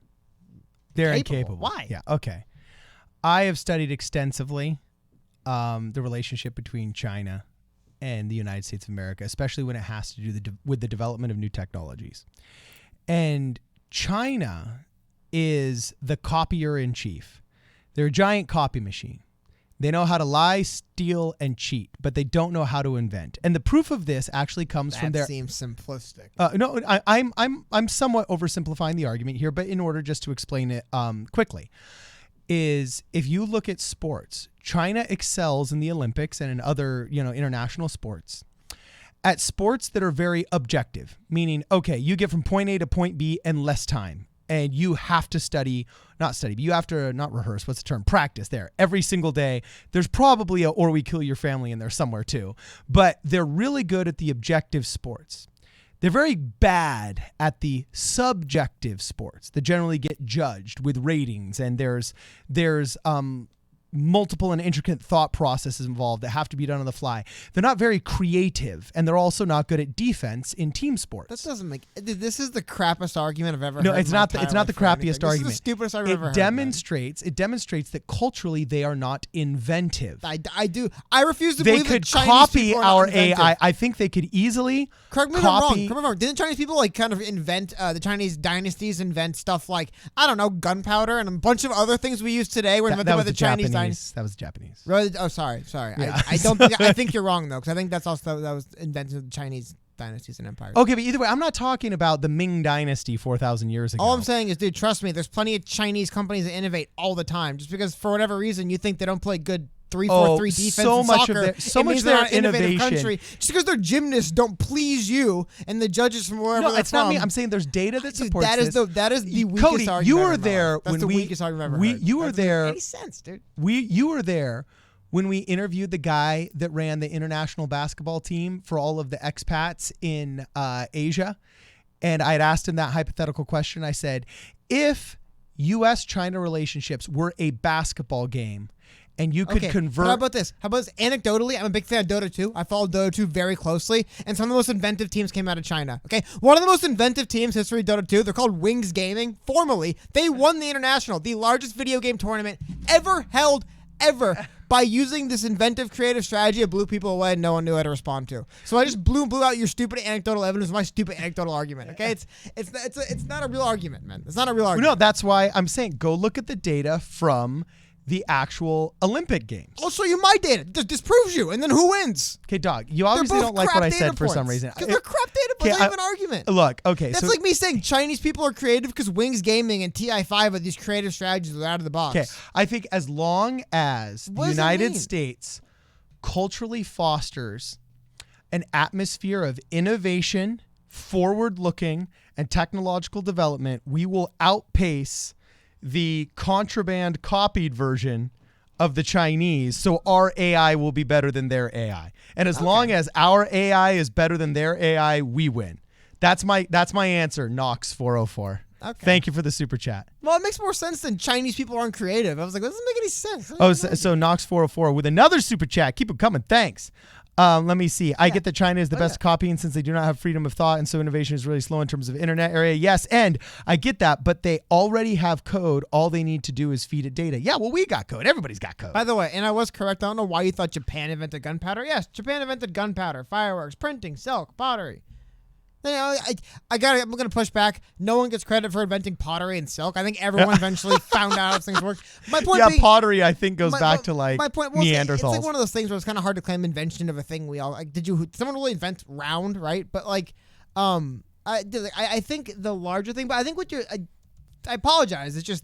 They're incapable. Why? Yeah, okay. I have studied extensively the relationship between China and the United States of America, especially when it has to do with the development of new technologies. And China is the copier in chief. They're a giant copy machine. They know how to lie, steal, and cheat, but they don't know how to invent. And the proof of this actually comes from their. That seems simplistic. No, I'm somewhat oversimplifying the argument here, but in order just to explain it quickly, is if you look at sports, China excels in the Olympics and in other international sports at sports that are very objective, meaning you get from point A to point B in less time. And you have to practice there every single day. There's probably or we kill your family in there somewhere too. But they're really good at the objective sports. They're very bad at the subjective sports that generally get judged with ratings. And there's multiple and intricate thought processes involved that have to be done on the fly. They're not very creative, and they're also not good at defense in team sports. That doesn't make. This is the crappiest argument I've ever heard. No, it's not the crappiest argument. This is the stupidest I've ever heard. It demonstrates that culturally they are not inventive. I refuse to believe that Chinese copy people are our not inventive. AI. I think they could easily Correct me if I'm wrong. Didn't Chinese people kind of invent the Chinese dynasties invent stuff like gunpowder and a bunch of other things we use today? Were invented by the Chinese dynasty. That was Japanese. Really? Oh, sorry. Yeah. I don't think. I think you're wrong though, because I think that was invented in the Chinese dynasties and empires. Okay, but either way, I'm not talking about the Ming Dynasty 4,000 years ago. All I'm saying is, dude, trust me. There's plenty of Chinese companies that innovate all the time. Just because for whatever reason you think they don't play good 3-4-3 defense so in much soccer, of means their they're an innovative innovation. country. Just because their gymnasts don't please you and the judges from wherever No, they're it's from. not me. I'm saying there's data that supports this. That is the weakest Cody, argument. you were I've ever there heard. That's the weakest argument I've ever heard. You were That doesn't there. make any sense, dude. You were there when we interviewed the guy that ran the international basketball team for all of the expats in Asia. And I had asked him that hypothetical question. I said, if U.S.-China relationships were a basketball game and you could convert... How about this? Anecdotally, I'm a big fan of Dota 2. I follow Dota 2 very closely, and some of the most inventive teams came out of China. Okay, one of the most inventive teams in history of Dota 2, they're called Wings Gaming. Formerly, they won the International, the largest video game tournament ever held, ever. By using this inventive creative strategy, it blew people away and no one knew how to respond to. So I just blew out your stupid anecdotal evidence with my stupid anecdotal argument. Okay, it's not a real argument, man. It's not a real argument. No, that's why I'm saying go look at the data from the actual Olympic Games. I'll show you my data. This disproves you, and then who wins? Okay, dog, you obviously don't like what I said for some reason. Because they're crap data points. It's not even an argument. Look, okay. That's like me saying Chinese people are creative because Wings Gaming and TI5 are these creative strategies that are out of the box. Okay, I think as long as the United States culturally fosters an atmosphere of innovation, forward-looking, and technological development, we will outpace the contraband copied version of the Chinese, so our AI will be better than their AI. And as long as our AI is better than their AI, we win. That's my answer, Knox 404. Okay. Thank you for the super chat. Well, it makes more sense than Chinese people aren't creative. I was like, that doesn't make any sense. So Knox 404 with another super chat. Keep it coming. Thanks. Let me see. I get that China is the best copying since they do not have freedom of thought, and so innovation is really slow in terms of internet area. Yes, and I get that, but they already have code. All they need to do is feed it data. Yeah, well, we got code. Everybody's got code. By the way, and I was correct. I don't know why you thought Japan invented gunpowder. Yes, Japan invented gunpowder, fireworks, printing, silk, pottery. I'm gonna push back. No one gets credit for inventing pottery and silk. I think everyone eventually found out how things work. My point being, pottery I think goes back to like my point, Neanderthals. It's like one of those things where it's kind of hard to claim invention of a thing we all like. Did someone really invent round, right? But like, I think the larger thing. But I think I apologize. It's just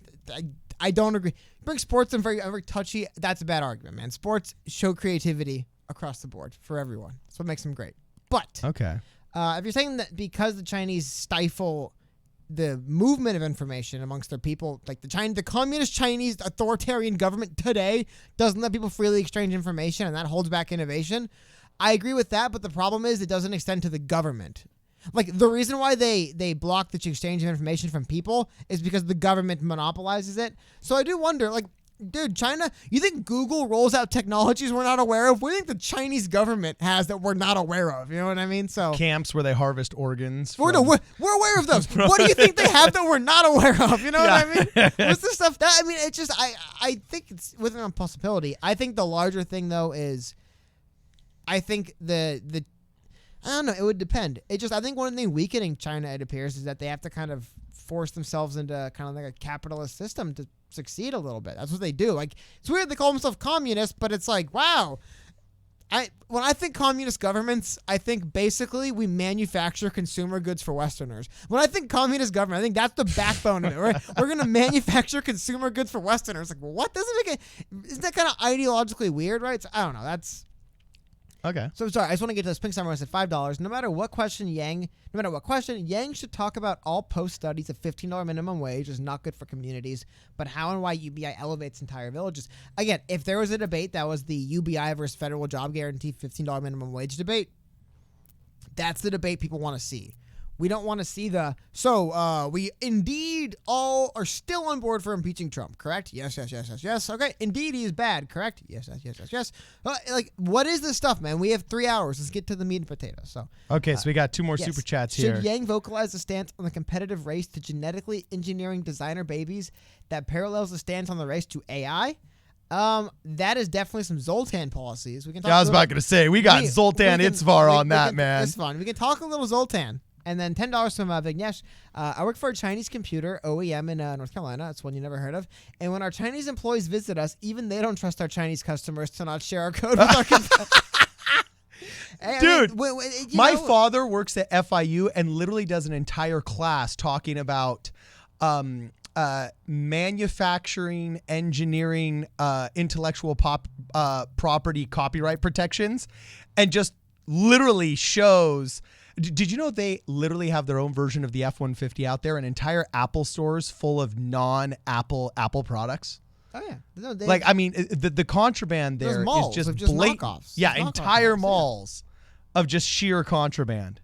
I don't agree. Bring sports in very touchy. That's a bad argument, man. Sports show creativity across the board for everyone. That's what makes them great. But okay. If you're saying that because the Chinese stifle the movement of information amongst their people, like the communist Chinese authoritarian government today doesn't let people freely exchange information and that holds back innovation, I agree with that, but the problem is it doesn't extend to the government. Like the reason why they block the exchange of information from people is because the government monopolizes it. So I do wonder, like, dude, China, you think Google rolls out technologies we're not aware of? What do you think the Chinese government has that we're not aware of? You know what I mean? So camps where they harvest organs. We're aware of those. What do you think they have that we're not aware of? You know what I mean? What's the stuff that, I mean, it's just, I think it's within a possibility. I think the larger thing though is, I think I don't know, it would depend. I think one thing weakening China, it appears, is that they have to kind of force themselves into kind of like a capitalist system to succeed a little bit. That's what they do. Like, it's weird they call themselves communist, but it's like, wow. When I think communist governments, I think basically we manufacture consumer goods for Westerners. When I think communist government, I think that's the backbone of it. We're going to manufacture consumer goods for Westerners. Like, well, what isn't that kind of ideologically weird, right? So, I don't know. That's okay. So sorry, I just want to get to this pink summary. I said $5. No matter what question, Yang should talk about all post studies of $15 minimum wage is not good for communities, but how and why UBI elevates entire villages. Again, if there was a debate that was the UBI versus federal job guarantee $15 minimum wage debate, that's the debate people want to see. We don't want to see we indeed all are still on board for impeaching Trump, correct? Yes. Okay, indeed he is bad, correct? Yes. Like, what is this stuff, man? We have 3 hours. Let's get to the meat and potatoes. So, okay, so we got 2 more super chats here. Should Yang vocalize a stance on the competitive race to genetically engineering designer babies that parallels the stance on the race to AI? That is definitely some Zoltan policies. We can talk I was about to say, we got Zoltan Itzvar on that, man. It's fun. We can talk a little Zoltan. And then $10 from Vignesh. I work for a Chinese computer OEM in North Carolina. That's one you never heard of. And when our Chinese employees visit us, even they don't trust our Chinese customers to not share our code with our computers. Dude, my father works at FIU and literally does an entire class talking about manufacturing, engineering, intellectual property copyright protections, and just literally shows. Did you know they literally have their own version of the F-150 out there, and entire Apple stores full of non-Apple products? Oh yeah, I mean, the contraband there is just blatant. Knockoffs. Yeah, entire malls of just sheer contraband.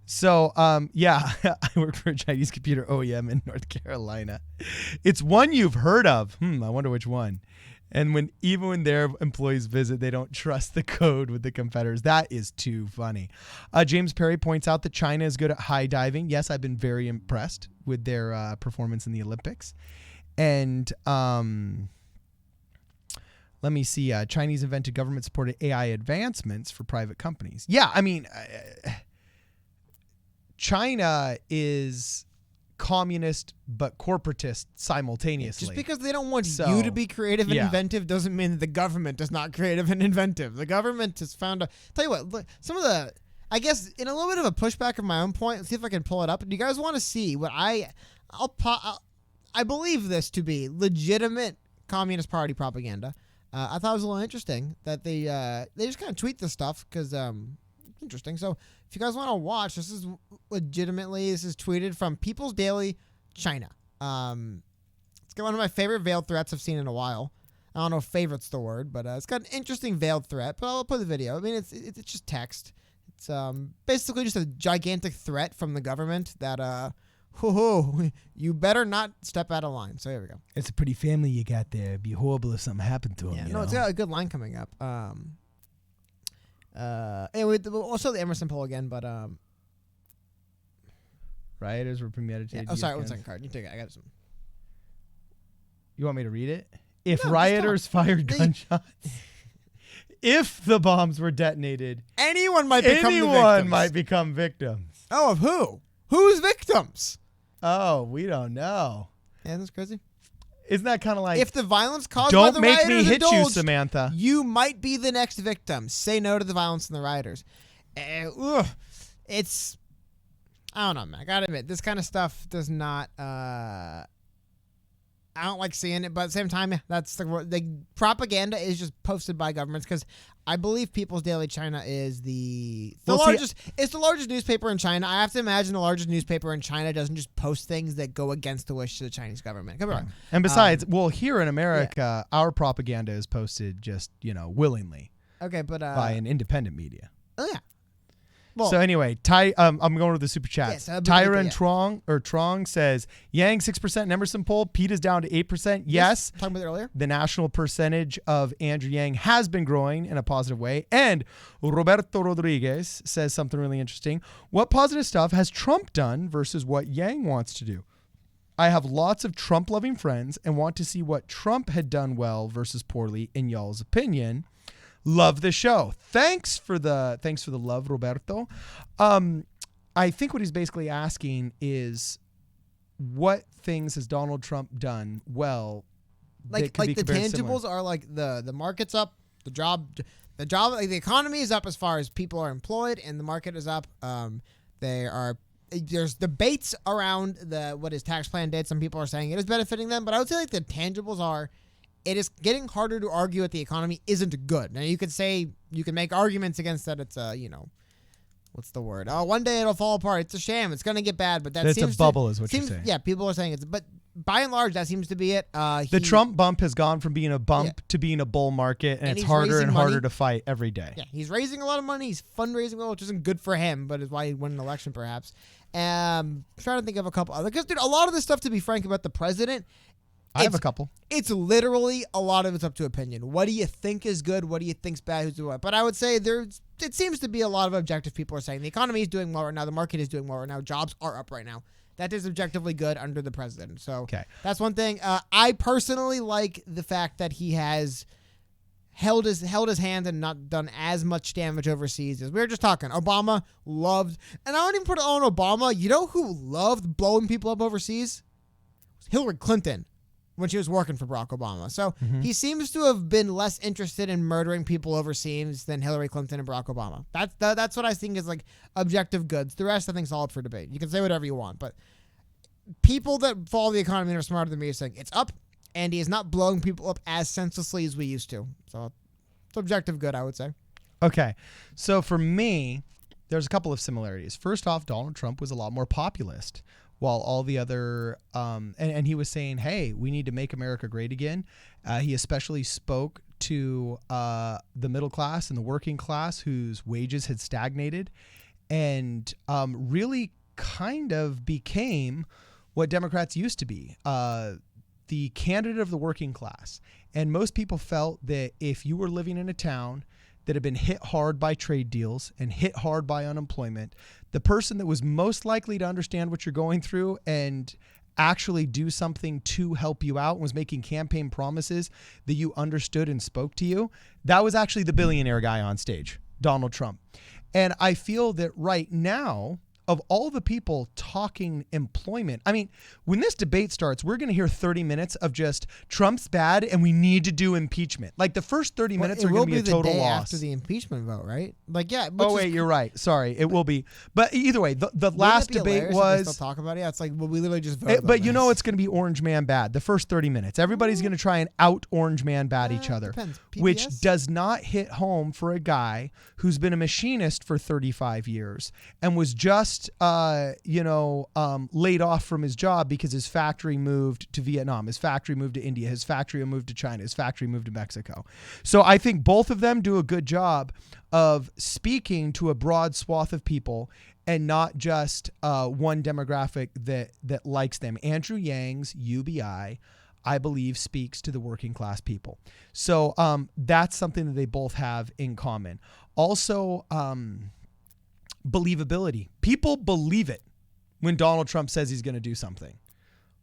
So, yeah, I work for a Chinese computer OEM in North Carolina. It's one you've heard of. I wonder which one. And even when their employees visit, they don't trust the code with the competitors. That is too funny. James Perry points out that China is good at high diving. Yes, I've been very impressed with their performance in the Olympics. And let me see. Chinese invented government-supported AI advancements for private companies. Yeah, I mean, China is communist but corporatist simultaneously. Just because they don't want you to be creative and inventive doesn't mean that the government is not creative and inventive. The government has found tell you what, look, some of the, I guess in a little bit of a pushback of my own point, let's see if I can pull it up. Do you guys want to see what I believe this to be legitimate Communist Party propaganda. I thought it was a little interesting that they just kind of tweet this stuff because it's interesting. So if you guys want to watch, this is tweeted from People's Daily China. It's got one of my favorite veiled threats I've seen in a while. I don't know if favorite's the word, but it's got an interesting veiled threat. But I'll put the video. I mean, it's just text. It's basically just a gigantic threat from the government that you better not step out of line. So here we go. It's a pretty family you got there. It'd be horrible if something happened to them. Yeah, it's got a good line coming up. Anyway, we'll show the Emerson poll again, but rioters were premeditated. Yeah. Oh, sorry, 1 second, card. You take it. I got some. You want me to read it? If rioters fired gunshots, if the bombs were detonated, anyone might become victims. Oh, of who? Who's victims? Oh, we don't know. Yeah, that's crazy. Isn't that kind of like, if the violence caused by the don't make rioters me hit you, indulged, Samantha? You might be the next victim. Say no to the violence and the rioters. It's, I don't know, man. I gotta admit, this kind of stuff does not. I don't like seeing it, but at the same time, that's the propaganda is just posted by governments because I believe People's Daily China is the largest. It's the largest newspaper in China. I have to imagine the largest newspaper in China doesn't just post things that go against the wish of the Chinese government. Come on. And besides, here in America, our propaganda is posted just willingly. Okay, but by an independent media. Oh yeah. Well, so anyway, I'm going to the super chats. Yes, Tyron Trong says Yang 6%, Emerson poll. Pete is down to 8%. Yes, talking about it earlier. The national percentage of Andrew Yang has been growing in a positive way. And Roberto Rodriguez says something really interesting. What positive stuff has Trump done versus what Yang wants to do? I have lots of Trump-loving friends and want to see what Trump had done well versus poorly in y'all's opinion. Love the show. Thanks for the love, Roberto. I think what he's basically asking is what things has Donald Trump done well? Like the tangibles are like the market's up, the economy is up as far as people are employed, and the market is up. There's debates around what his tax plan did. Some people are saying it is benefiting them, but I would say like the tangibles are. It is getting harder to argue that the economy isn't good. Now you can make arguments against that. It's what's the word? Oh, one day it'll fall apart. It's a sham. It's gonna get bad. But it's a bubble, is what you're saying. Yeah, people are saying it's. But by and large, that seems to be it. The Trump bump has gone from being a bump to being a bull market, and it's harder and harder to fight every day. Yeah, he's raising a lot of money. He's fundraising well, which isn't good for him, but is why he won an election, perhaps. I'm trying to think of a couple other because, dude, a lot of this stuff, to be frank, about the president. I have a couple. It's literally a lot of it's up to opinion. What do you think is good? What do you think's bad? Who's doing what? But I would say it seems to be a lot of objective people are saying the economy is doing well right now. The market is doing well right now. Jobs are up right now. That is objectively good under the president. So that's one thing. I personally like the fact that he has held his hand and not done as much damage overseas as we were just talking. Obama loved, and I don't even put it on Obama. You know who loved blowing people up overseas? It was Hillary Clinton. When she was working for Barack Obama. So he seems to have been less interested in murdering people overseas than Hillary Clinton and Barack Obama. That's what I think is like objective goods. The rest I think is all up for debate. You can say whatever you want, but people that follow the economy and are smarter than me are saying it's up, and he is not blowing people up as senselessly as we used to. So it's objective good, I would say. Okay. So for me, there's a couple of similarities. First off, Donald Trump was a lot more populist. While all the other, and he was saying, hey, we need to make America great again. He especially spoke to the middle class and the working class whose wages had stagnated and really kind of became what Democrats used to be, the candidate of the working class. And most people felt that if you were living in a town that had been hit hard by trade deals and hit hard by unemployment, the person that was most likely to understand what you're going through and actually do something to help you out and was making campaign promises that you understood and spoke to you, that was actually the billionaire guy on stage, Donald Trump. And I feel that right now, of all the people talking employment, I mean, when this debate starts, we're going to hear 30 minutes of just Trump's bad and we need to do impeachment. Like the first 30 minutes are going to be a total the day loss. After the impeachment vote, right? Like, yeah. Oh, wait, you're right. Sorry, it will be. But either way, the last debate was. If they still talk about it? Yeah, it's like, well, we literally just voted. But you know, it's going to be Orange Man bad. The first 30 minutes, everybody's going to try and out Orange Man bad each other, which does not hit home for a guy who's been a machinist for 35 years and was just. Laid off from his job because his factory moved to Vietnam, his factory moved to India, his factory moved to China, his factory moved to Mexico. So I think both of them do a good job of speaking to a broad swath of people and not just one demographic that likes them. Andrew Yang's UBI, I believe, speaks to the working class people. So that's something that they both have in common. Also, believability. People believe it when Donald Trump says he's going to do something.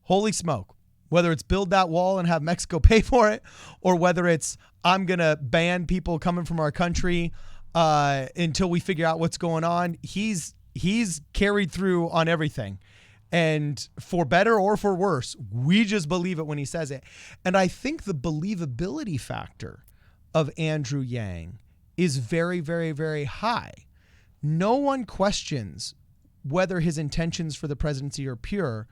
Holy smoke. Whether it's build that wall and have Mexico pay for it, or whether it's I'm going to ban people coming from our country until we figure out what's going on. He's he's carried through on everything. And for better or for worse, we just believe it when he says it. And I think the believability factor of Andrew Yang is very, very, very high. No one questions whether his intentions for the presidency are pure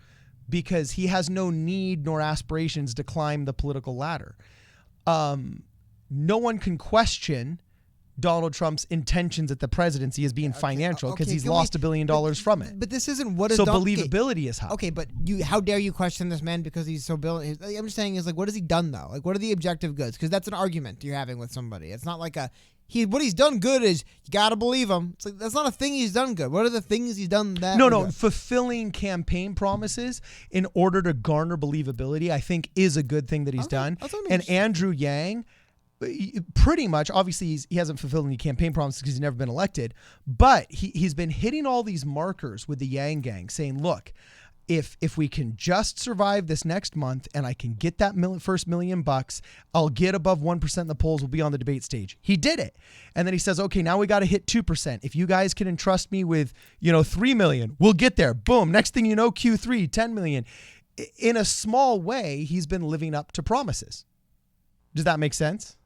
because he has no need nor aspirations to climb the political ladder. No one can question Donald Trump's intentions at the presidency as being financial because he's lost $1 billion from it. But this isn't what is so believability is high. Okay, but how dare you question this man because he's so I'm just saying is like, what has he done though? Like, what are the objective goods? Because that's an argument you're having with somebody. It's not like what he's done good is you gotta believe him. It's like that's not a thing he's done good. What are the things he's done that? No, fulfilling campaign promises in order to garner believability, I think, is a good thing that he's done. And Andrew Yang, pretty much, obviously, he hasn't fulfilled any campaign promises because he's never been elected, but he's been hitting all these markers with the Yang gang, saying, "Look, if we can just survive this next month and I can get that first $1 million, I'll get above 1% in the polls, we'll be on the debate stage." He did it. And then he says, okay, now we got to hit 2%. If you guys can entrust me with, 3 million, we'll get there. Boom. Next thing you know, Q3, 10 million. In a small way, he's been living up to promises. Does that make sense?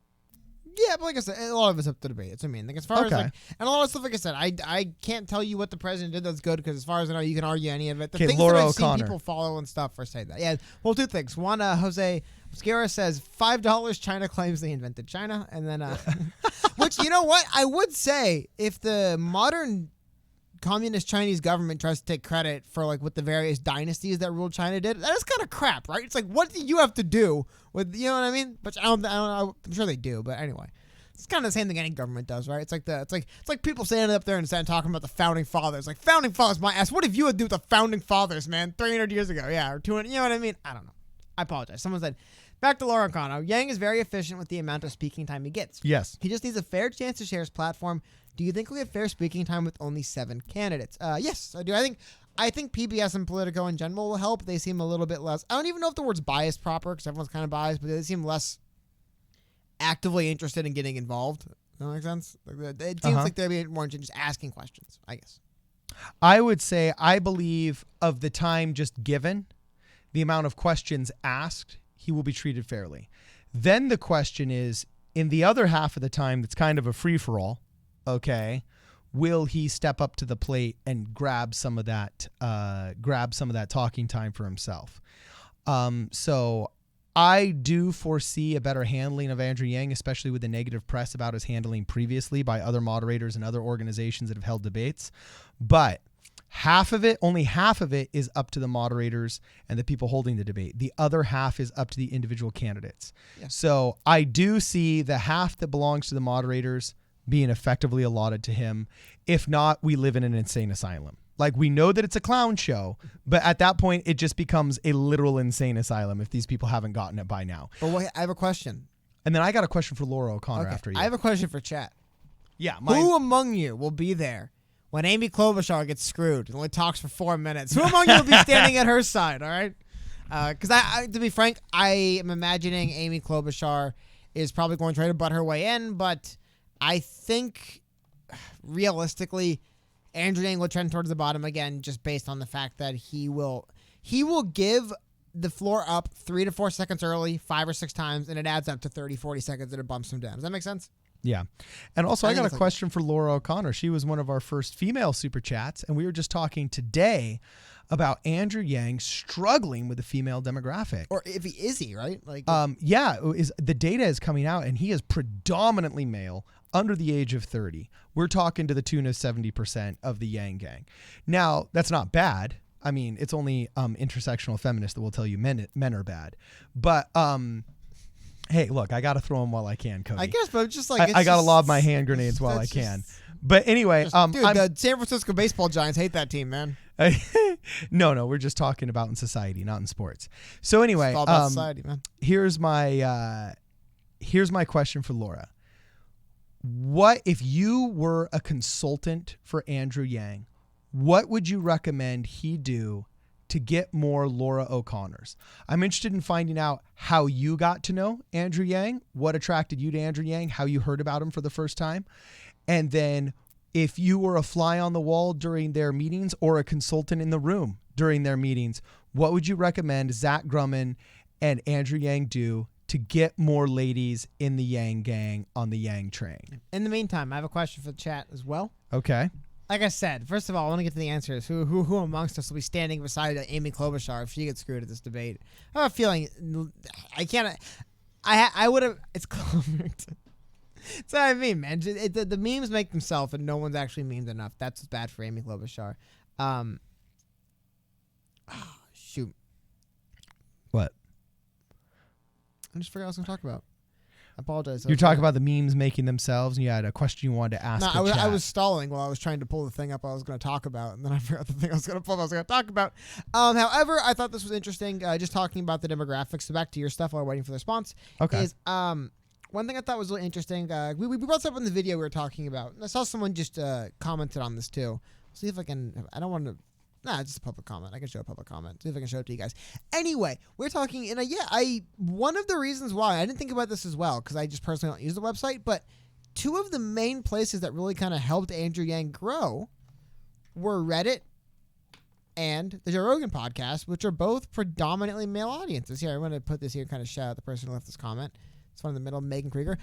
Yeah, but like I said, a lot of it's up to debate. It's what I mean. Like as far as and a lot of stuff, like I said, I can't tell you what the president did that's good because as far as I know, you can argue any of it. The things Laura that I've O'Connor. seen people follow and stuff or say that. Yeah, well, two things. One, Jose Osquera says $5 China claims they invented China, and then which you know what I would say if the modern communist Chinese government tries to take credit for like what the various dynasties that ruled China did, that is kind of crap, right? It's like, what do you have to do with, you know what I mean? But I don't know. I'm sure they do, but anyway, it's kind of the same thing any government does, right? It's like people standing up there and talking about the founding fathers, like founding fathers, my ass. What have you to do with the founding fathers, man? 300 years ago, yeah, or 200. You know what I mean? I don't know. I apologize. Someone said. Back to Laura O'Connor. Yang is very efficient with the amount of speaking time he gets. Yes. He just needs a fair chance to share his platform. Do you think we have fair speaking time with only 7 candidates? Yes, I do. I think PBS and Politico in general will help. They seem a little bit less. I don't even know if the word's biased proper because everyone's kind of biased, but they seem less actively interested in getting involved. Does that make sense? It seems like they're being more interested in just asking questions, I guess. I would say I believe of the time just given, the amount of questions asked, he will be treated fairly. Then the question is, in the other half of the time that's kind of a free-for-all, okay, will he step up to the plate and grab some of that talking time for himself? So I do foresee a better handling of Andrew Yang, especially with the negative press about his handling previously by other moderators and other organizations that have held debates. But only half of it is up to the moderators and the people holding the debate. The other half is up to the individual candidates. Yeah. So I do see the half that belongs to the moderators being effectively allotted to him. If not, we live in an insane asylum. Like, we know that it's a clown show, but at that point, it just becomes a literal insane asylum if these people haven't gotten it by now. But wait, I have a question. And then I got a question for Laura O'Connor after you. I have a question for chat. Yeah. Who among you will be there when Amy Klobuchar gets screwed and only talks for 4 minutes? Who among you will be standing at her side, all right? Because to be frank, I am imagining Amy Klobuchar is probably going to try to butt her way in, but I think realistically, Andrew Yang will trend towards the bottom again, just based on the fact that he will give the floor up 3 to 4 seconds early, 5 or 6 times, and it adds up to 30, 40 seconds and it bumps him down. Does that make sense? Yeah. And also, I got a question for Laura O'Connor. She was one of our first female super chats, and we were just talking today about Andrew Yang struggling with the female demographic. Or if he is, right? The data is coming out, and he is predominantly male, under the age of 30. We're talking to the tune of 70% of the Yang gang. Now, that's not bad. I mean, it's only intersectional feminists that will tell you men are bad. But hey, look, I got to throw them while I can, Cody. I guess, but just like I got to lob my hand grenades while I can. But anyway, the San Francisco baseball Giants hate that team, man. No, we're just talking about in society, not in sports. So anyway, it's all about society, man. Here's my question for Laura. What if you were a consultant for Andrew Yang? What would you recommend he do to get more Laura O'Connors? I'm interested in finding out how you got to know Andrew Yang, what attracted you to Andrew Yang, how you heard about him for the first time, and then if you were a fly on the wall during their meetings or a consultant in the room during their meetings, what would you recommend Zach Grumman and Andrew Yang do to get more ladies in the Yang gang on the Yang train? In the meantime, I have a question for the chat as well. Okay. Like I said, first of all, I want to get to the answers. Who amongst us will be standing beside Amy Klobuchar if she gets screwed at this debate? I have a feeling I would have. It's Cloverton. That's what I mean, man. The memes make themselves, and no one's actually memed enough. That's what's bad for Amy Klobuchar. Shoot. What? I just forgot what I was going to talk about. I apologize. You're talking about the memes making themselves, and you had a question you wanted to ask. No, the chat. I was stalling while I was trying to pull the thing up I was going to talk about, and then I forgot the thing I was going to pull I was going to talk about. However, I thought this was interesting, just talking about the demographics. So back to your stuff while we're waiting for the response. Okay. Is, one thing I thought was really interesting, we brought this up in the video we were talking about. And I saw someone just commented on this too. See if I can, I don't want to, it's just a public comment. I can show a public comment. See if I can show it to you guys. Anyway, we're talking, and one of the reasons why, I didn't think about this as well, because I just personally don't use the website, but two of the main places that really kind of helped Andrew Yang grow were Reddit and the Joe Rogan podcast, which are both predominantly male audiences. Here, I'm going to put this here and kind of shout out the person who left this comment. It's one in the middle, Megan Krieger.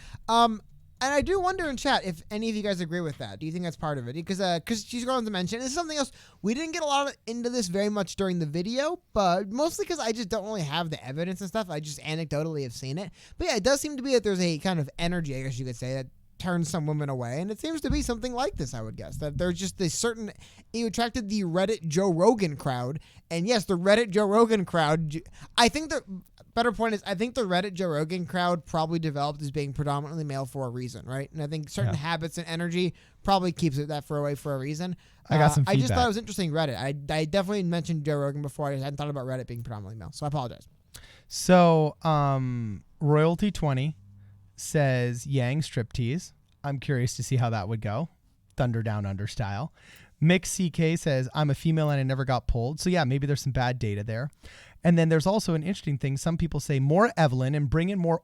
And I do wonder in chat if any of you guys agree with that. Do you think that's part of it? Because she's going to mention, this is something else. We didn't get a lot into this very much during the video, but mostly because I just don't really have the evidence and stuff. I just anecdotally have seen it. But yeah, it does seem to be that there's a kind of energy, I guess you could say, that turns some women away. And it seems to be something like this, I would guess. That there's just this certain, you attracted the Reddit Joe Rogan crowd. And yes, the Reddit Joe Rogan crowd, I think the better point is, I think the Reddit Joe Rogan crowd probably developed as being predominantly male for a reason, right? And I think certain habits and energy probably keeps it that far away for a reason. I got some feedback. I just thought it was interesting, Reddit. I definitely mentioned Joe Rogan before. I hadn't thought about Reddit being predominantly male, so I apologize. So, Royalty20 says Yang striptease. I'm curious to see how that would go. Thunder Down Under style. Mick CK says, I'm a female and I never got pulled. So yeah, maybe there's some bad data there. And then there's also an interesting thing. Some people say more Evelyn and bring in more,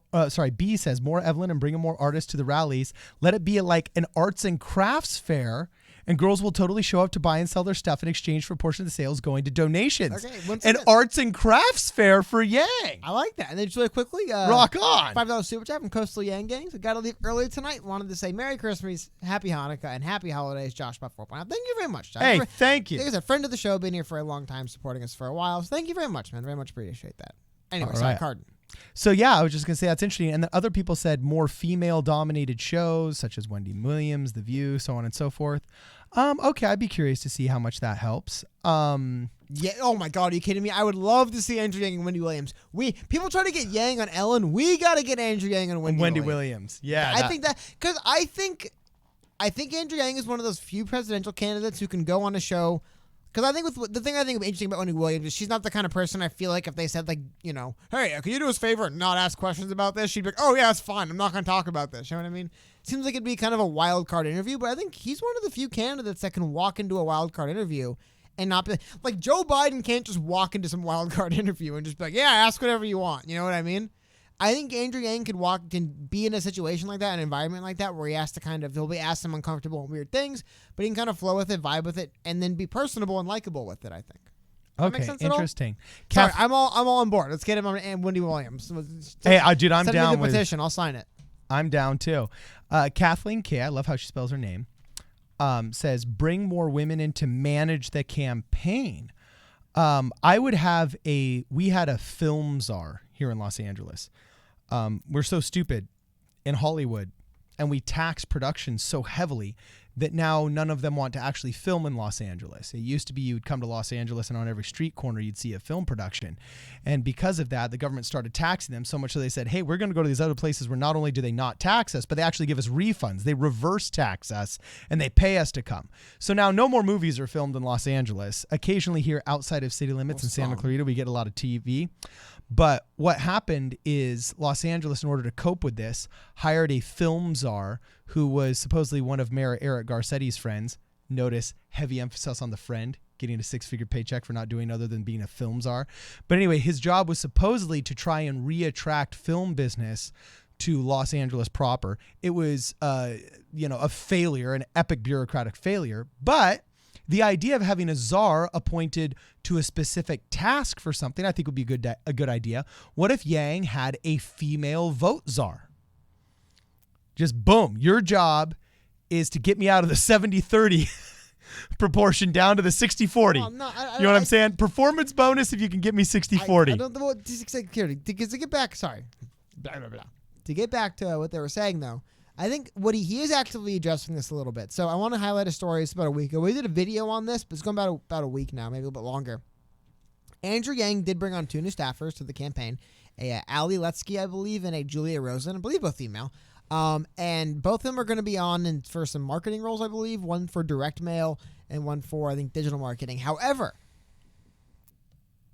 B says more Evelyn and bring in more artists to the rallies. Let it be like an arts and crafts fair, and girls will totally show up to buy and sell their stuff in exchange for a portion of the sales going to donations. Okay, an arts and crafts fair for Yang. I like that. And then just really quickly, rock on. $5 super chat from Coastal Yang Gangs. I got to leave early tonight. Wanted to say Merry Christmas, Happy Hanukkah, and Happy Holidays, Josh Buff 4.0. Thank you very much, Josh. Hey, thank you. Like I said, friend of the show, been here for a long time, supporting us for a while. So thank you very much, man. Very much appreciate that. Anyway, sorry, Carden. So yeah, I was just going to say that's interesting. And then other people said more female-dominated shows, such as Wendy Williams, The View, so on and so forth. Okay, I'd be curious to see how much that helps. Yeah. Oh my God, are you kidding me? I would love to see Andrew Yang and Wendy Williams. People try to get Yang on Ellen. We got to get Andrew Yang and Wendy Williams. Yeah, I think that because I think Andrew Yang is one of those few presidential candidates who can go on a show. Because I think the thing I think interesting about Wendy Williams is she's not the kind of person I feel like if they said hey, can you do us a favor and not ask questions about this? She'd be like, oh yeah, it's fine. I'm not going to talk about this. You know what I mean? Seems like it'd be kind of a wild card interview, but I think he's one of the few candidates that can walk into a wild card interview and not be like Joe Biden can't just walk into some wild card interview and just be like, yeah, ask whatever you want. You know what I mean? I think Andrew Yang can be in a situation like that, an environment like that, where he has to he'll be asked some uncomfortable and weird things, but he can kind of flow with it, vibe with it, and then be personable and likable with it, I think. Okay, interesting. Sorry, I'm all on board. Let's get him on Wendy Williams. Hey, dude, I'm down. Send me the petition. I'll sign it. I'm down too. Kathleen K, I love how she spells her name, says bring more women in to manage the campaign. I would have we had a film czar here in Los Angeles. We're so stupid in Hollywood, and we tax production so heavily that now none of them want to actually film in Los Angeles. It used to be you would come to Los Angeles and on every street corner you'd see a film production. And because of that, the government started taxing them so much so they said, hey, we're going to go to these other places where not only do they not tax us, but they actually give us refunds. They reverse tax us and they pay us to come. So now no more movies are filmed in Los Angeles. Occasionally here outside of city limits in Santa Clarita, we get a lot of TV. But what happened is Los Angeles, in order to cope with this, hired a film czar who was supposedly one of Mayor Eric Garcetti's friends. Notice heavy emphasis on the friend, getting a 6-figure paycheck for not doing other than being a film czar. But anyway, his job was supposedly to try and reattract film business to Los Angeles proper. It was, a failure, an epic bureaucratic failure. But the idea of having a czar appointed to a specific task for something, I think would be a good idea. What if Yang had a female vote czar? Just boom, your job is to get me out of the 70-30 proportion down to the 60-40. Well, no, you know what I'm saying? Performance bonus if you can get me 60-40. I don't know what to get back. Sorry, blah, blah, blah. To get back to what they were saying though, I think what he is actively addressing this a little bit. So I want to highlight a story. It's about a week ago. We did a video on this, but it's going about a week now, maybe a little bit longer. Andrew Yang did bring on 2 new staffers to the campaign, a Ali Letsky, I believe, and a Julia Rosen, I believe both female. And both of them are going to be on for some marketing roles, I believe. One for direct mail and one for, I think, digital marketing. However,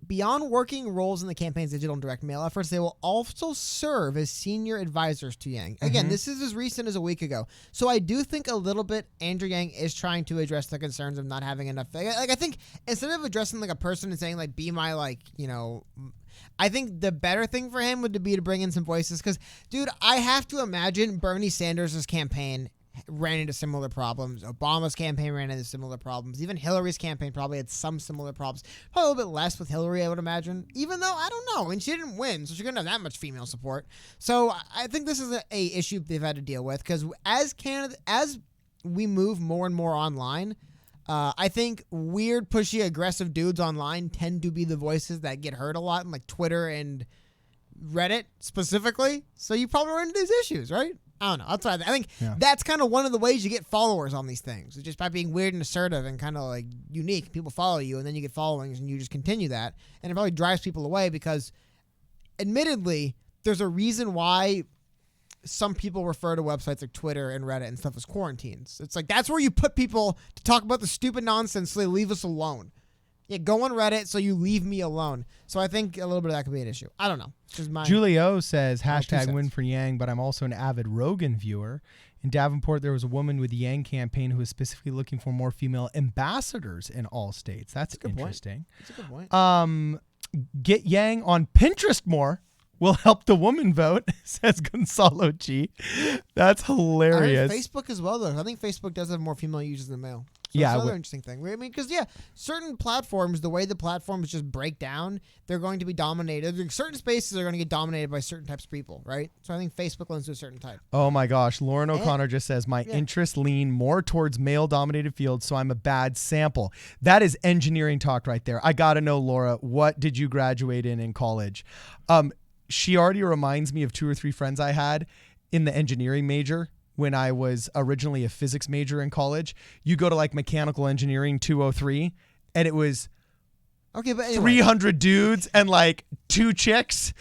beyond working roles in the campaign's digital and direct mail efforts, they will also serve as senior advisors to Yang. Again, this is as recent as a week ago. So I do think a little bit Andrew Yang is trying to address the concerns of not having enough. Like, I think instead of addressing like a person and saying like, be my I think the better thing for him would be to bring in some voices. Because, dude, I have to imagine Bernie Sanders' campaign ran into similar problems. Obama's campaign ran into similar problems. Even Hillary's campaign probably had some similar problems. Probably a little bit less with Hillary, I would imagine. Even though, I don't know. And she didn't win, so she couldn't have that much female support. So I think this is a issue they've had to deal with. Because as we move more and more online, I think weird, pushy, aggressive dudes online tend to be the voices that get heard a lot in like Twitter and Reddit specifically. So you probably run into these issues, right? I don't know. That's what I think that's kind of one of the ways you get followers on these things. It's just by being weird and assertive and kind of like unique. People follow you, and then you get followings, and you just continue that. And it probably drives people away because, admittedly, there's a reason why some people refer to websites like Twitter and Reddit and stuff as quarantines. It's like that's where you put people to talk about the stupid nonsense so they leave us alone. Yeah, go on Reddit so you leave me alone. So I think a little bit of that could be an issue. I don't know. It's just my Julio says, hashtag 2 win cents. for Yang, but I'm also an avid Rogan viewer. In Davenport, there was a woman with the Yang campaign who was specifically looking for more female ambassadors in all states. That's interesting. That's a good point. Get Yang on Pinterest more will help the woman vote, says Gonzalo G. That's hilarious. Facebook as well, though. I think Facebook does have more female users than male. So Yeah, that's another interesting thing. I mean, because, certain platforms, the way the platforms just break down, they're going to be dominated. Certain spaces are going to get dominated by certain types of people, right? So I think Facebook lends to a certain type. Oh my gosh. Lauren O'Connor just says, my interests lean more towards male-dominated fields, so I'm a bad sample. That is engineering talk right there. I got to know, Laura, what did you graduate in college? She already reminds me of 2 or 3 friends I had in the engineering major when I was originally a physics major in college. You go to like mechanical engineering 203 and it was but anyway. 300 dudes and like 2 chicks.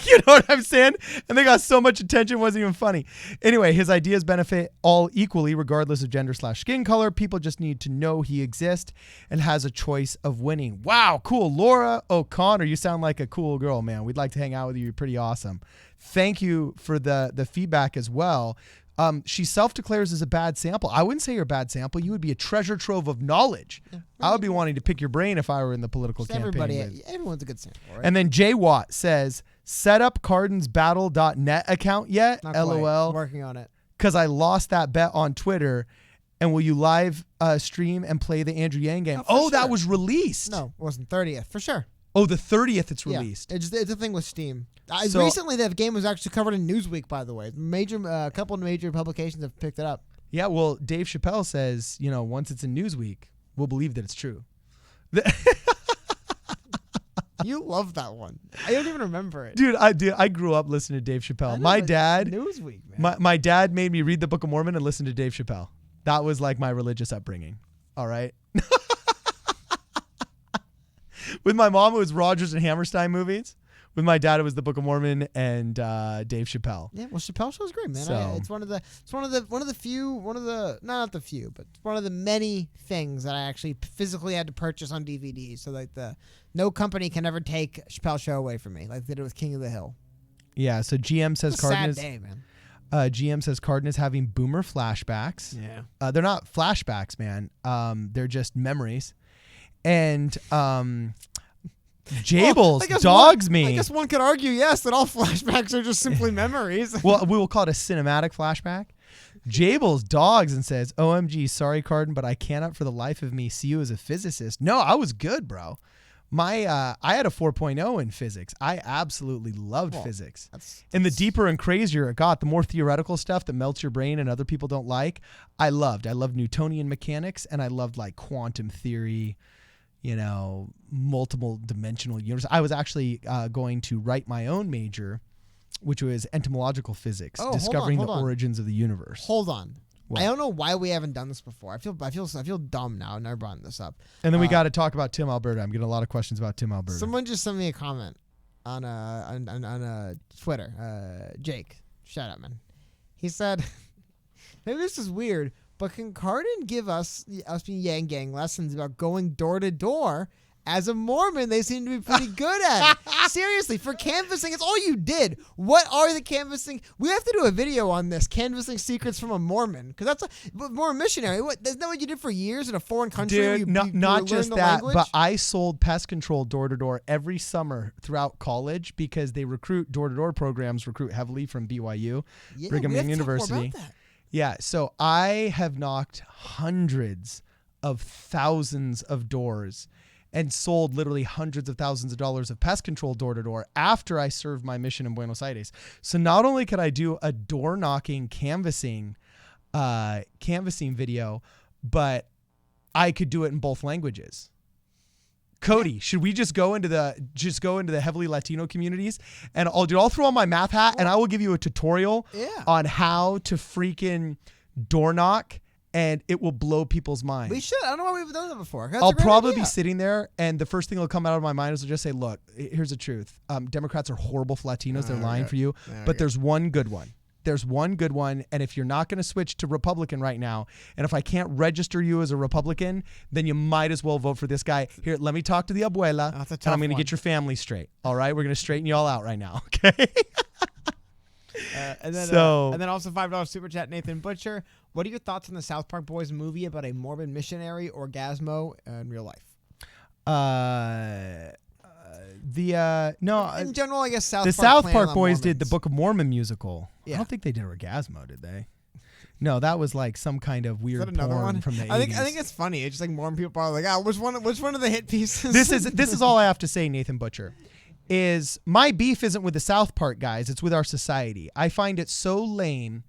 You know what I'm saying? And they got so much attention, it wasn't even funny. Anyway, his ideas benefit all equally, regardless of gender/skin color. People just need to know he exists and has a choice of winning. Wow, cool. Laura O'Connor, you sound like a cool girl, man. We'd like to hang out with you. You're pretty awesome. Thank you for the feedback as well. She self-declares as a bad sample. I wouldn't say you're a bad sample. You would be a treasure trove of knowledge. I would be wanting to pick your brain if I were in the political campaign. Everyone's a good sample, right? And then Jay Watt says, set up cardonsbattle.net account yet? Not LOL. quite. I'm working on it. Because I lost that bet on Twitter. And will you live stream and play the Andrew Yang game? Sure. That was released. No, it wasn't 30th, for sure. Oh, the 30th it's released. It's a thing with Steam. Recently, that game was actually covered in Newsweek, by the way. A couple of major publications have picked it up. Yeah, well, Dave Chappelle says, once it's in Newsweek, we'll believe that it's true. You love that one. I don't even remember it. Dude, I grew up listening to Dave Chappelle. My dad, Newsweek, man. My dad made me read the Book of Mormon and listen to Dave Chappelle. That was like my religious upbringing. All right. With my mom, it was Rodgers and Hammerstein movies. With my dad, it was the Book of Mormon and Dave Chappelle. Yeah, well, Chappelle Show's great, man. So, it's one of the many things that I actually physically had to purchase on DVD. So like no company can ever take Chappelle Show away from me, like they did with King of the Hill. Yeah. So GM says Sad day, man. GM says Cardin is having boomer flashbacks. Yeah. They're not flashbacks, man. They're just memories. And Jables I guess dogs I me. guess one could argue, yes, that all flashbacks are just simply memories. Well, we will call it a cinematic flashback. Jables dogs and says, OMG, sorry, Cardin, but I cannot for the life of me see you as a physicist. No, I was good, bro. I had a 4.0 in physics. I absolutely loved physics. And the deeper and crazier it got, the more theoretical stuff that melts your brain and other people don't like, I loved. I loved Newtonian mechanics, and I loved like quantum theory, multiple dimensional universe. I was actually going to write my own major, which was entomological physics, discovering the origins of the universe. Hold on. What? I don't know why we haven't done this before. I feel dumb now. I've never brought this up. And then we got to talk about Tim Alberta. I'm getting a lot of questions about Tim Alberta. Someone just sent me a comment on Twitter. Jake, shout out, man. He said, maybe this is weird, but can Cardin give us being Yang Gang lessons about going door to door? As a Mormon, they seem to be pretty good at it. Seriously, for canvassing, it's all you did. What are the canvassing? We have to do a video on this, canvassing secrets from a Mormon, because that's a Mormon missionary. Isn't that what you did for years in a foreign country? Dude, not just that, language? but I sold pest control door to door every summer throughout college because they recruit door to door programs recruit heavily from BYU, Brigham Young University. Yeah, so I have knocked hundreds of thousands of doors and sold literally hundreds of thousands of dollars of pest control door to door after I served my mission in Buenos Aires. So not only could I do a door knocking canvassing video, but I could do it in both languages. Cody, should we just go into the heavily Latino communities and I'll throw on my math hat and I will give you a tutorial on how to freaking door knock. And it will blow people's minds. We should. I don't know why we've done that before. I'll probably be sitting there, and the first thing that'll come out of my mind is I'll just say, look, here's the truth. Democrats are horrible for Latinos. They're lying for you. But there's one good one. There's one good one. And if you're not going to switch to Republican right now, and if I can't register you as a Republican, then you might as well vote for this guy. Here, let me talk to the abuela, and I'm going to get your family straight. All right? We're going to straighten you all out right now, okay? And then also $5 super chat, Nathan Butcher. What are your thoughts on the South Park Boys movie about a Mormon missionary orgasmo in real life? In general, I guess South Park Boys did the Book of Mormon musical. Yeah. I don't think they did Orgasmo, did they? No, that was like some kind of weird porn from the 80s. I think it's funny. It's just like Mormon people are like, which one of the hit pieces? This is all I have to say, Nathan Butcher. Is my beef isn't with the South Park guys, it's with our society. I find it so lame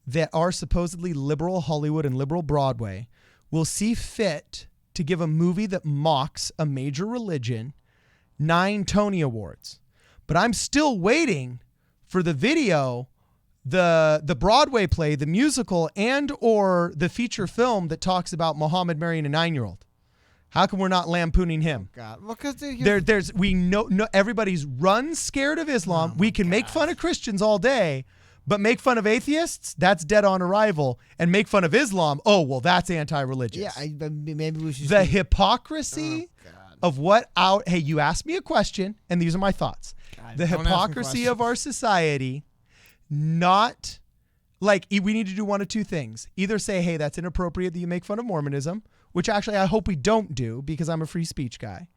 that our supposedly liberal Hollywood and liberal Broadway will see fit to give a movie that mocks a major religion 9 Tony Awards. But I'm still waiting for the video, the Broadway play, the musical, and or the feature film that talks about Muhammad marrying a 9-year-old. How come we're not lampooning him? Oh God, because we know everybody's scared of Islam. We can make fun of Christians all day, but make fun of atheists, that's dead on arrival. And make fun of Islam, that's anti-religious. Yeah, maybe we should. The hypocrisy of hey, you asked me a question, and these are my thoughts. God, the hypocrisy of our society, not like we need to do one of two things. Either say, hey, that's inappropriate that you make fun of Mormonism, which actually I hope we don't do because I'm a free speech guy.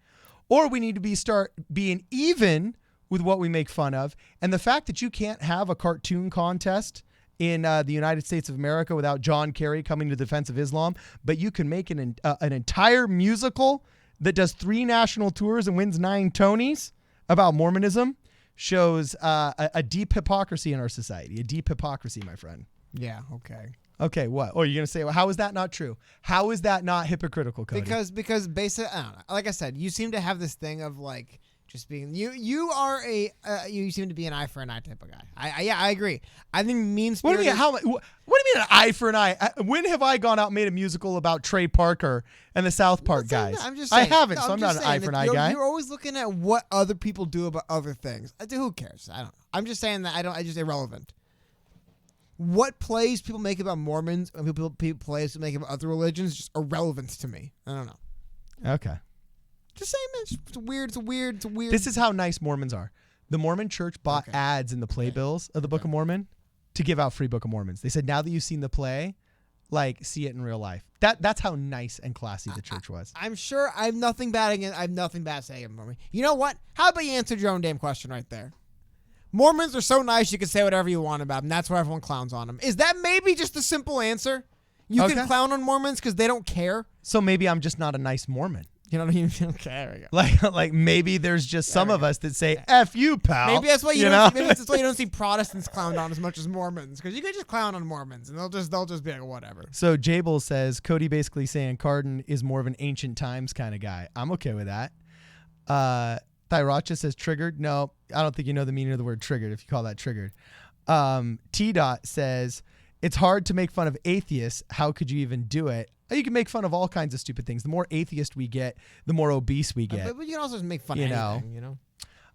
Or we need to start being even with what we make fun of. And the fact that you can't have a cartoon contest in the United States of America without John Kerry coming to the defense of Islam, but you can make an entire musical that does 3 national tours and wins 9 Tonys about Mormonism shows a deep hypocrisy in our society. A deep hypocrisy, my friend. Yeah, okay. Okay, what? Or you're going to say, well, how is that not true? How is that not hypocritical, Cody? Because basically, I don't know. Like I said, you seem to have this thing of like just being you seem to be an eye for an eye type of guy. I agree. I think mean-spirited. What do you mean an eye for an eye? When have I gone out and made a musical about Trey Parker and the South Park guys? I'm just saying, I haven't, so I'm not an eye for an eye guy. You're always looking at what other people do about other things. Who cares? I don't know. I'm just saying that I just irrelevant. What plays people make about Mormons and people plays to make about other religions is just irrelevant to me. I don't know. Okay. Just saying, man. It's weird. This is how nice Mormons are. The Mormon Church bought ads in the playbills of the Book of Mormon to give out free Book of Mormons. They said, now that you've seen the play, like see it in real life. That's how nice and classy the church was. I'm sure I have nothing bad against. I have nothing bad to say about me. You know what? How about you answered your own damn question right there? Mormons are so nice you can say whatever you want about them. That's why everyone clowns on them. Is that maybe just a simple answer? You can clown on Mormons because they don't care. So maybe I'm just not a nice Mormon. You know what I mean? Okay, there we go. Like maybe there's just some of us that say "F you, pal." Maybe that's why you don't. Maybe that's why you don't see Protestants clowned on as much as Mormons, because you could just clown on Mormons and they'll just be like whatever. So Jabel says Cody basically saying Cardin is more of an ancient times kind of guy. I'm okay with that. Thyracha says triggered. No, I don't think you know the meaning of the word triggered if you call that triggered. T. Dot says it's hard to make fun of atheists. How could you even do it? You can make fun of all kinds of stupid things. The more atheist we get, the more obese we get. But you can also just make fun of anything, you know?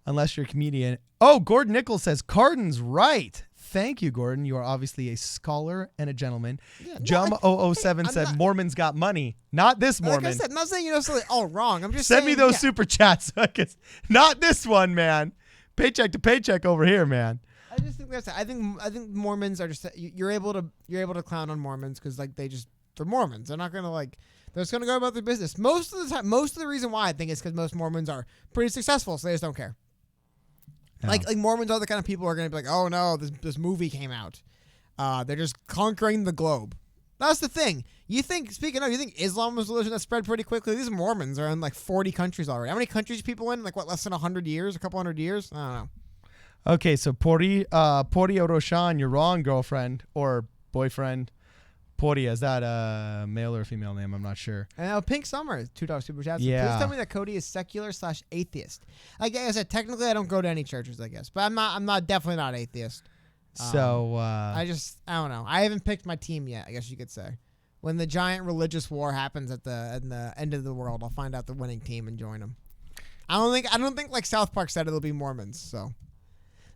Unless you're a comedian. Oh, Gordon Nichols says, Cardin's right. Thank you, Gordon. You are obviously a scholar and a gentleman. Yeah, Jum007 said, Mormons got money. Not this Mormon. Like I said, I'm not saying you're necessarily all wrong. I'm just Send saying, me those super chats. Not this one, man. Paycheck to paycheck over here, man. I just think that's. I think Mormons are just. You're able to clown on Mormons because like they're Mormons. They're not gonna like. They're just gonna go about their business. Most of the time, most of the reason why I think is because most Mormons are pretty successful, so they just don't care. No. Like Mormons are the kind of people who are gonna be like, oh no, this movie came out. They're just conquering the globe. That's the thing. You think Islam was a religion that spread pretty quickly? These Mormons are in like 40 countries already. How many countries people in? Like what? Less than 100 years? A couple hundred years? I don't know. Okay, so Pori Oroshan, you're wrong, girlfriend or boyfriend. Pori, is that a male or female name? I'm not sure. And Pink Summer, $2 super chat. Yeah. Please tell me that Cody is secular/atheist. Like I said, technically I don't go to any churches, I guess, but I'm not definitely not atheist. So I don't know. I haven't picked my team yet, I guess you could say. When the giant religious war happens at the end of the world, I'll find out the winning team and join them. I don't think like South Park said it'll be Mormons. So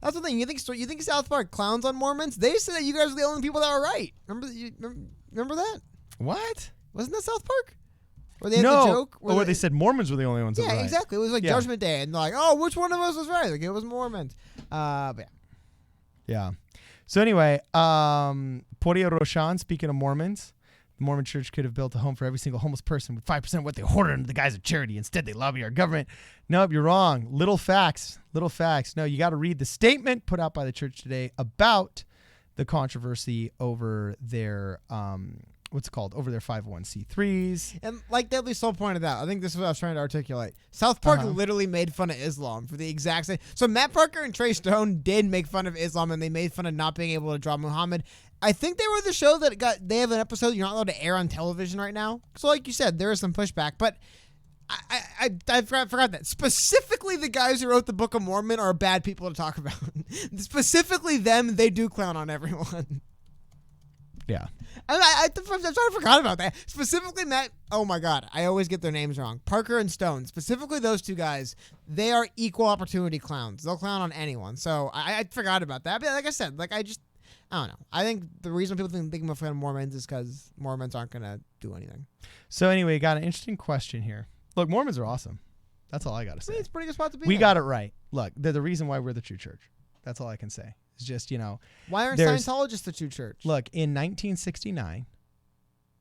that's the thing. You think South Park clowns on Mormons? They said that you guys are the only people that were right. Remember that? What? Wasn't that South Park? Where they had the joke? Where they said Mormons were the only ones that were right. Yeah, exactly. It was like Judgment Day, and they're like, oh, which one of us was right? Like it was Mormons. But yeah. Yeah. So anyway, Porio Roshan, speaking of Mormons, the Mormon church could have built a home for every single homeless person with 5% of what they hoarded under the guise of charity. Instead, they lobby our government. Nope, you're wrong. Little facts. No, you got to read the statement put out by the church today about the controversy over their, over their 501c3s. And like Deadly Soul pointed out, I think this is what I was trying to articulate. South Park literally made fun of Islam for the exact same. So Matt Parker and Trey Stone did make fun of Islam, and they made fun of not being able to draw Muhammad. I think they were the show that they have an episode you're not allowed to air on television right now. So like you said, there is some pushback, but I forgot that. Specifically, the guys who wrote the Book of Mormon are bad people to talk about. Specifically them, they do clown on everyone. Yeah. I totally forgot about that. Specifically, Matt. Oh my God, I always get their names wrong. Parker and Stone. Specifically, those two guys. They are equal opportunity clowns. They'll clown on anyone. So I forgot about that. But like I said, I don't know. I think the reason people think I'm a fan of Mormons is because Mormons aren't gonna do anything. So anyway, got an interesting question here. Look, Mormons are awesome. That's all I gotta say. It's a pretty good spot to be. We got it right. Look, they're the reason why we're the true church. That's all I can say. It's just, why aren't Scientologists the true church? Look, in 1969,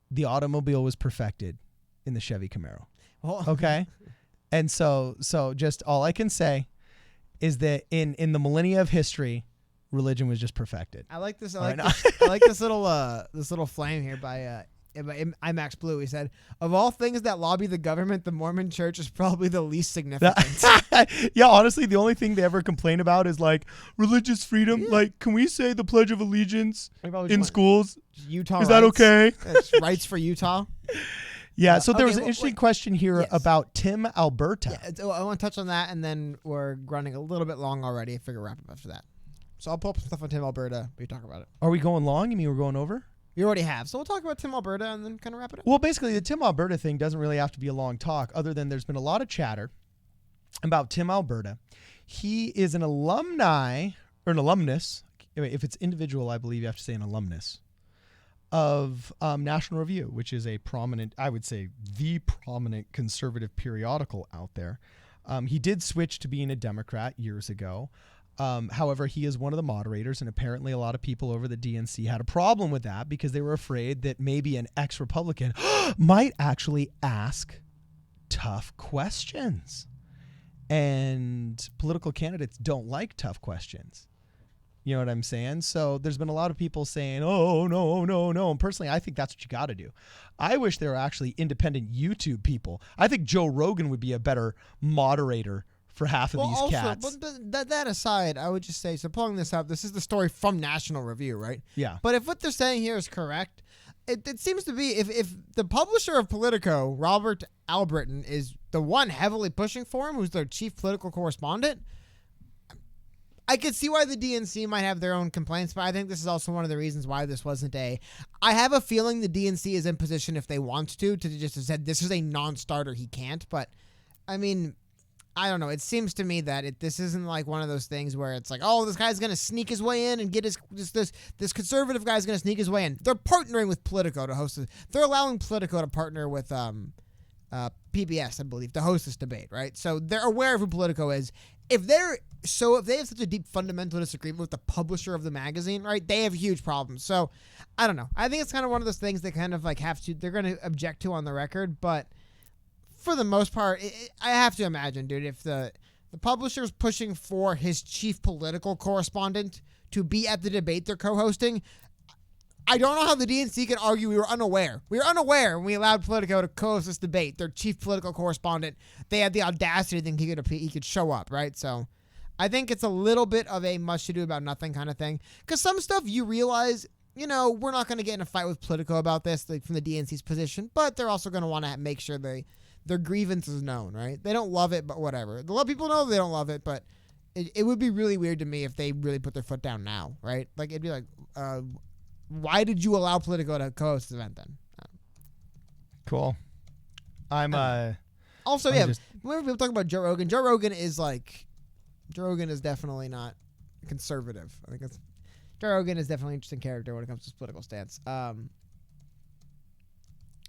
the automobile was perfected in the Chevy Camaro. Okay? And so just all I can say is that in the millennia of history, religion was just perfected. I like this. I like this little flame here by IMAX Blue. He said, of all things that lobby the government, the Mormon church is probably the least significant. Yeah, honestly, the only thing they ever complain about is like religious freedom. Yeah. Like, can we say the Pledge of Allegiance in schools? Utah is that okay? It's rights for Utah. Yeah, so there was an interesting question here about Tim Alberta. Yeah, I want to touch on that, and then we're running a little bit long already. I figure wrap up after that. So I'll pull up some stuff on Tim Alberta. We talk about it. Are we going long? You mean we're going over? We already have. So we'll talk about Tim Alberta and then kind of wrap it up. Well, basically, the Tim Alberta thing doesn't really have to be a long talk, other than there's been a lot of chatter about Tim Alberta. He is an alumni, or an alumnus. If it's individual, I believe you have to say an alumnus, of National Review, which is a prominent, I would say, the prominent conservative periodical out there. He did switch to being a Democrat years ago. However, he is one of the moderators, and apparently a lot of people over the DNC had a problem with that because they were afraid that maybe an ex-Republican might actually ask tough questions. And political candidates don't like tough questions. You know what I'm saying? So there's been a lot of people saying, oh, no. And personally, I think that's what you got to do. I wish there were actually independent YouTube people. I think Joe Rogan would be a better moderator for half of these cats. But that aside, I would just say, so pulling this up, this is the story from National Review, right? Yeah. But if what they're saying here is correct, it seems to be if the publisher of Politico, Robert Albritton, is the one heavily pushing for him, who's their chief political correspondent, I could see why the DNC might have their own complaints, but I think this is also one of the reasons why this wasn't I have a feeling the DNC is in position, if they want to just have said this is a non-starter, he can't. But, I mean, I don't know. It seems to me that this isn't like one of those things where it's like, oh, this guy's going to sneak his way in and get this conservative guy's going to sneak his way in. They're partnering with Politico to host it. They're allowing Politico to partner with PBS, I believe, to host this debate, right? So they're aware of who Politico is. If they have such a deep fundamental disagreement with the publisher of the magazine, right, they have huge problems. So I don't know. I think it's kind of one of those things they kind of like they're going to object to on the record, but for the most part, I have to imagine, dude, if the publisher's pushing for his chief political correspondent to be at the debate they're co-hosting, I don't know how the DNC can argue we were unaware. We were unaware when we allowed Politico to co-host this debate. Their chief political correspondent, they had the audacity to think he could show up, right? So I think it's a little bit of a much ado about nothing kind of thing. Because some stuff you realize, we're not going to get in a fight with Politico about this from the DNC's position, but they're also going to want to make sure their grievance is known, right? They don't love it, but whatever. A lot of people know they don't love it, but it would be really weird to me if they really put their foot down now, right? Like, it'd be like, why did you allow Politico to co-host the event then? Cool. Also, whenever people talk about Joe Rogan is definitely not conservative. I think Joe Rogan is definitely an interesting character when it comes to his political stance.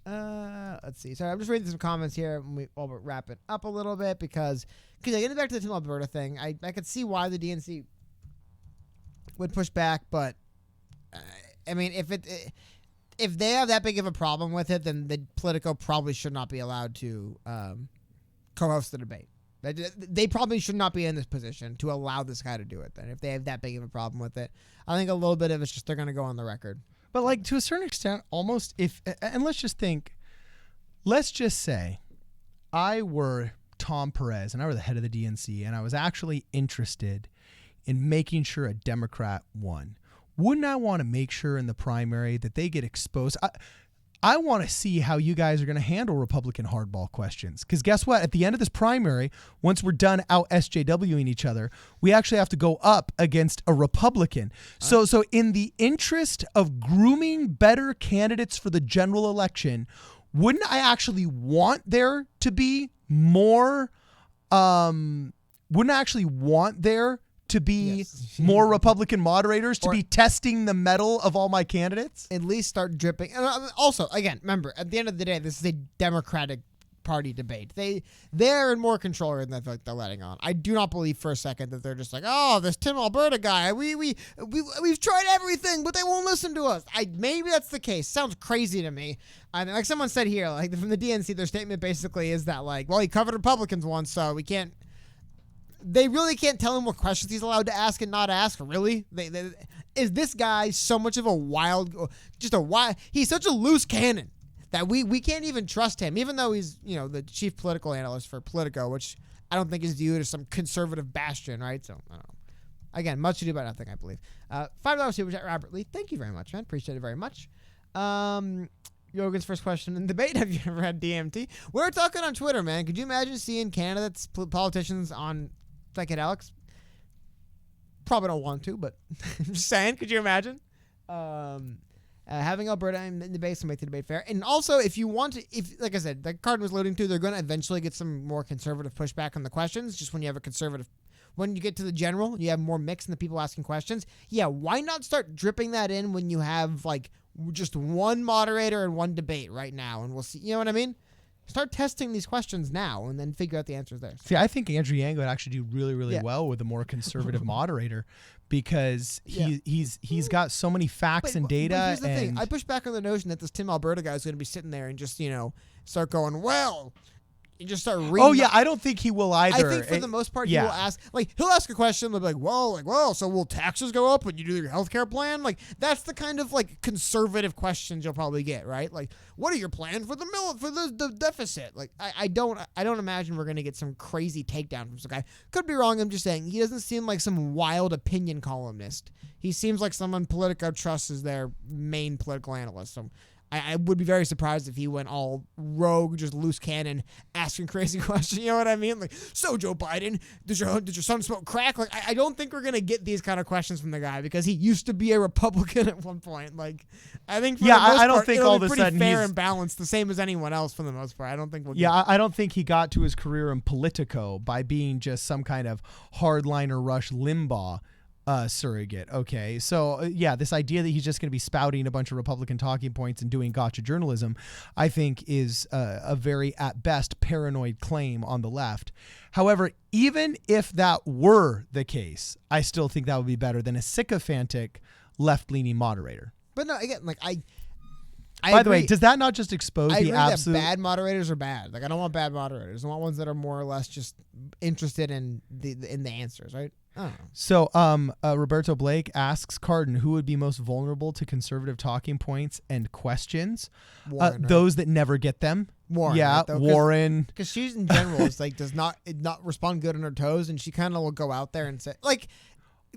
Let's see. Sorry, I'm just reading some comments here while we're wrapping up a little bit because getting back to the Team Alberta thing, I could see why the DNC would push back, but I mean, if they have that big of a problem with it, then the Politico probably should not be allowed to co-host the debate. They probably should not be in this position to allow this guy to do it. Then, if they have that big of a problem with it, I think a little bit of it's just they're going to go on the record. But like to a certain extent, almost let's just say I were Tom Perez and I were the head of the DNC and I was actually interested in making sure a Democrat won. Wouldn't I want to make sure in the primary that they get exposed? I want to see how you guys are going to handle Republican hardball questions. Because guess what? At the end of this primary, once we're done out SJWing each other, we actually have to go up against a Republican. So in the interest of grooming better candidates for the general election, wouldn't I actually want there to be more, more Republican moderators to be testing the mettle of all my candidates? At least start dripping. And also, again, remember, at the end of the day, this is a Democratic Party debate. They're in more control than they're letting on. I do not believe for a second that they're just like, oh, this Tim Alberta guy, we've tried everything, but they won't listen to us. Maybe that's the case. Sounds crazy to me. Like someone said here, like from the DNC, their statement basically is that like, well, he covered Republicans once, so we can't. They really can't tell him what questions he's allowed to ask and not ask. Really? Is this guy so much of he's such a loose cannon that we can't even trust him, even though he's, the chief political analyst for Politico, which I don't think is viewed as some conservative bastion, right? So, I don't know. Again, much ado about nothing, I believe. $5 super chat, Robert Lee. Thank you very much, man. Appreciate it very much. Yogan's first question in debate. Have you ever had DMT? We're talking on Twitter, man. Could you imagine seeing candidates, politicians on psychedelics? Probably don't want to, but I'm just saying, could you imagine? Having Alberta in the debate to make the debate fair. And also, if you want to, like I said, like Cardin was alluding to, they're going to eventually get some more conservative pushback on the questions. Just when you have when you get to the general, you have more mix in the people asking questions. Yeah, why not start dripping that in when you have like just one moderator and one debate right now? And we'll see, you know what I mean? Start testing these questions now and then figure out the answers there. See, I think Andrew Yang would actually do really, really Yeah. well with a more conservative moderator because he's got so many facts and data. But here's the thing. and I push back on the notion that this Tim Alberta guy is going to be sitting there and just, start going, well, and just start reading. Oh, yeah, I don't think he will either. I think for the most part, he will ask, he'll ask a question, they'll be well, so will taxes go up when you do your healthcare plan? Like, that's the kind of, conservative questions you'll probably get, right? Like, what are your plans for the deficit? Like, I don't imagine we're going to get some crazy takedown from some guy. Could be wrong, I'm just saying. He doesn't seem like some wild opinion columnist. He seems like someone Politico trusts as their main political analyst, so I would be very surprised if he went all rogue, just loose cannon, asking crazy questions. You know what I mean? Like, so Joe Biden, did your son smoke crack? Like, I don't think we're gonna get these kind of questions from the guy because he used to be a Republican at one point. Like, I think for the most I don't part, think it'll all be of a pretty sudden fair he's and balanced, the same as anyone else for the most part. I don't think we'll. Yeah, I don't think he got to his career in Politico by being just some kind of hardliner Rush Limbaugh surrogate. Okay, so this idea that he's just going to be spouting a bunch of Republican talking points and doing gotcha journalism, I think is a very, at best, paranoid claim on the left. However, even if that were the case, I still think that would be better than a sycophantic left-leaning moderator. But no, again, I By the way, agree. does that not just expose I the agree absolute? that bad moderators are bad. Like, I don't want bad moderators. I want ones that are more or less just interested in the answers, right? I don't know. So, Roberto Blake asks Cardin, who would be most vulnerable to conservative talking points and questions? Warren, right? Those that never get them. Warren, Yeah, right, though? Warren. Because she's in general is does not respond good on her toes, and she kind of will go out there and say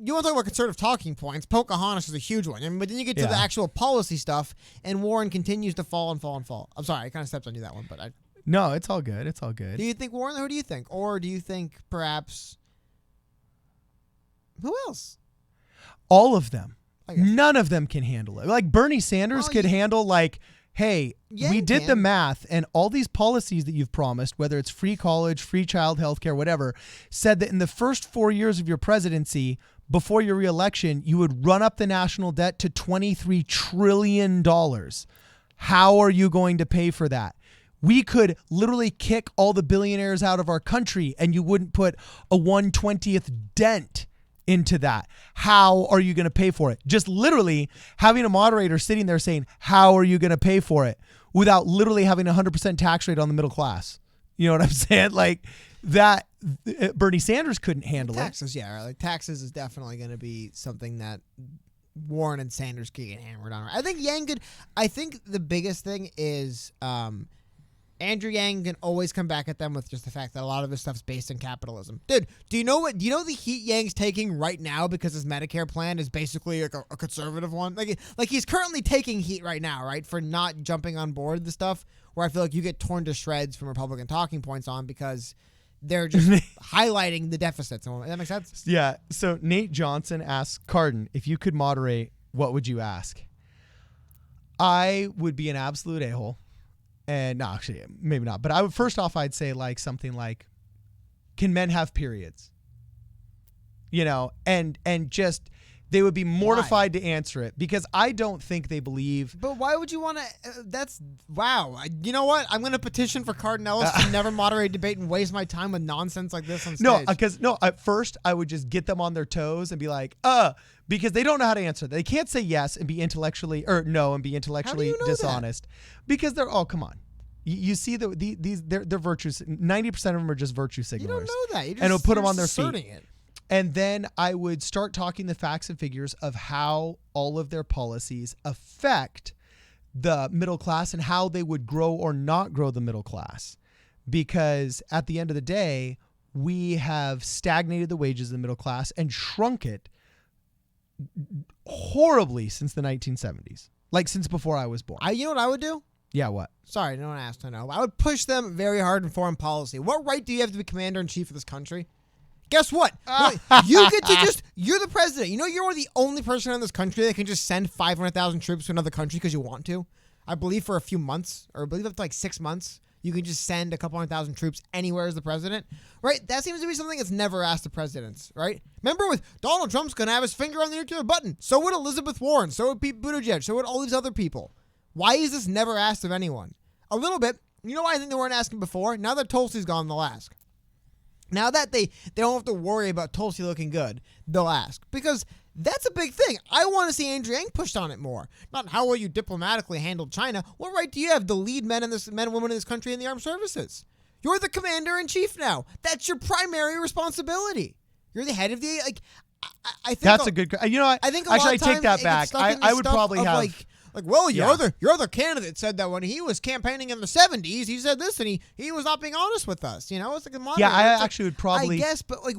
you want to talk about conservative talking points. Pocahontas is a huge one, but then you get to the actual policy stuff, and Warren continues to fall and fall and fall. I'm sorry, I kind of stepped on you that one, but No, it's all good. It's all good. Do you think Warren? Who do you think, or do you think perhaps who else? All of them. None of them can handle it. Like Bernie Sanders could handle hey, we did the math and all these policies that you've promised, whether it's free college, free child health care, whatever, said that in the first 4 years of your presidency, before your reelection, you would run up the national debt to $23 trillion. How are you going to pay for that? We could literally kick all the billionaires out of our country and you wouldn't put a 1/20th dent into that. How are you going to pay for it? Just literally having a moderator sitting there saying, how are you going to pay for it? Without literally having a 100% tax rate on the middle class. You know what I'm saying? Like that, Bernie Sanders couldn't handle taxes, yeah. Right? Like taxes is definitely going to be something that Warren and Sanders could get hammered on. I think Yang could. I think the biggest thing is Andrew Yang can always come back at them with just the fact that a lot of this stuff's based in capitalism. Dude, do you know the heat Yang's taking right now because his Medicare plan is basically like a conservative one? Like he's currently taking heat right now, right, for not jumping on board the stuff where I feel like you get torn to shreds from Republican talking points on because they're just highlighting the deficits. Does that make sense? Yeah. So Nate Johnson asks Cardin, if you could moderate, what would you ask? I would be an absolute a-hole. And no, actually, maybe not. But I would I'd say something like, can men have periods? You know, and just they would be mortified to answer it because I don't think they believe. But why would you want to? Wow. You know what? I'm going to petition for Cardin Ellis to never moderate debate and waste my time with nonsense like this on stage. At first I would just get them on their toes and be like, because they don't know how to answer. They can't say yes and be intellectually no and be intellectually dishonest because they're come on. You see they're virtues. 90% of them are just virtue signalers. You don't know that. And it'll put them on their feet. It. And then I would start talking the facts and figures of how all of their policies affect the middle class and how they would grow or not grow the middle class. Because at the end of the day, we have stagnated the wages of the middle class and shrunk it horribly since the 1970s. Like since before I was born. You know what I would do? Yeah, what? Sorry, no one asked. I know. I would push them very hard in foreign policy. What right do you have to be commander-in-chief of this country? Guess what? You get to you're the president. You know you're the only person in this country that can just send 500,000 troops to another country because you want to. I believe for a few months, or I believe up to 6 months, you can just send a couple 100,000 troops anywhere as the president. Right? That seems to be something that's never asked the presidents, right? Remember with Donald Trump's going to have his finger on the nuclear button. So would Elizabeth Warren. So would Pete Buttigieg. So would all these other people. Why is this never asked of anyone? A little bit, You know why I think they weren't asking before? Now that Tulsi's gone, they'll ask. Now that they don't have to worry about Tulsi looking good, they'll ask. Because that's a big thing. I want to see Andrew Yang pushed on it more. Not how will you diplomatically handle China. What right do you have to lead men and women in this country in the armed services? You're the commander-in-chief now. That's your primary responsibility. You're the head of the, like, I think that's a good. You know what? I think a actually, lot I of take times that it back. gets stuck in I this would stuff probably of have well, your other candidate said that when he was campaigning in the 70s, he said this and he was not being honest with us. You know, it's like a moderator. Yeah, I It's actually would probably. I guess, but like,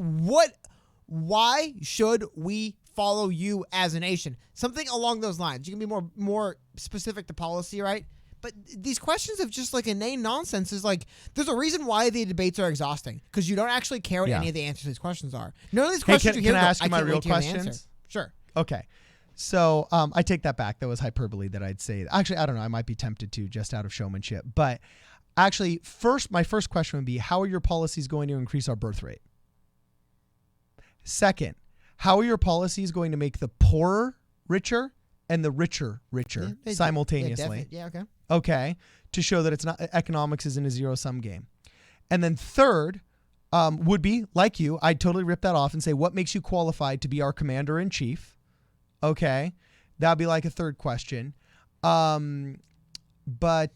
why should we follow you as a nation? Something along those lines. You can be more specific to policy, right? But these questions of just like inane nonsense is like, there's a reason why the debates are exhausting, because you don't actually care what any of the answers to these questions are. None of these questions can I ask you my real questions? questions? Sure. Okay. So I take that back. That was hyperbole that I'd say. Actually, I don't know. I might be tempted to just out of showmanship. But actually, my first question would be, how are your policies going to increase our birth rate? Second, how are your policies going to make the poorer richer and the richer simultaneously? Yeah, okay. Okay, to show that it's not, economics isn't a zero-sum game. And then third would be, like you, I'd totally rip that off and say, what makes you qualified to be our commander-in-chief? Okay, that'd be like a third question. And then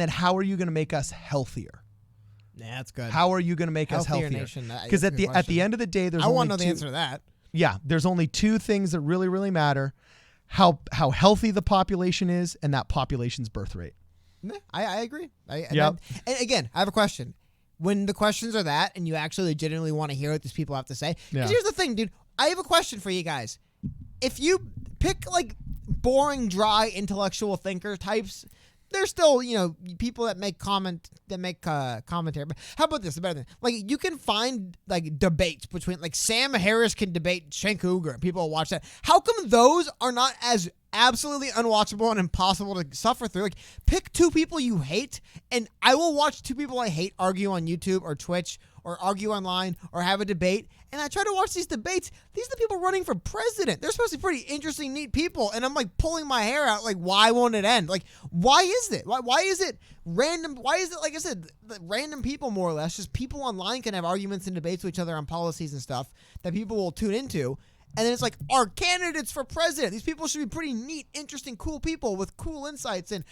how are you going to make us healthier? Yeah, that's good. How are you going to make us healthier? Because at the end of the day, there's I only want to know the answer to that. Yeah, there's only two things that really, really matter: how healthy the population is, and that population's birth rate. I agree. Yep. And again, I have a question. When the questions are that, and you actually legitimately want to hear what these people have to say, because here's the thing, dude. I have a question for you guys. If you pick like boring, dry, intellectual thinker types, there's still, people that make commentary. But how about this? Better than like, you can find like debates between like Sam Harris can debate Cenk Uygur and people will watch that. How come those are not as absolutely unwatchable and impossible to suffer through? Like, pick two people you hate, and I will watch two people I hate argue on YouTube or Twitch or argue online or have a debate. And I try to watch these debates. These are the people running for president. They're supposed to be pretty interesting, neat people. And I'm like pulling my hair out. Like, why won't it end? Like, why is it? Why is it random? Why is it, like I said, random people more or less? Just people online can have arguments and debates with each other on policies and stuff that people will tune into. And then it's like, our candidates for president. These people should be pretty neat, interesting, cool people with cool insights. And,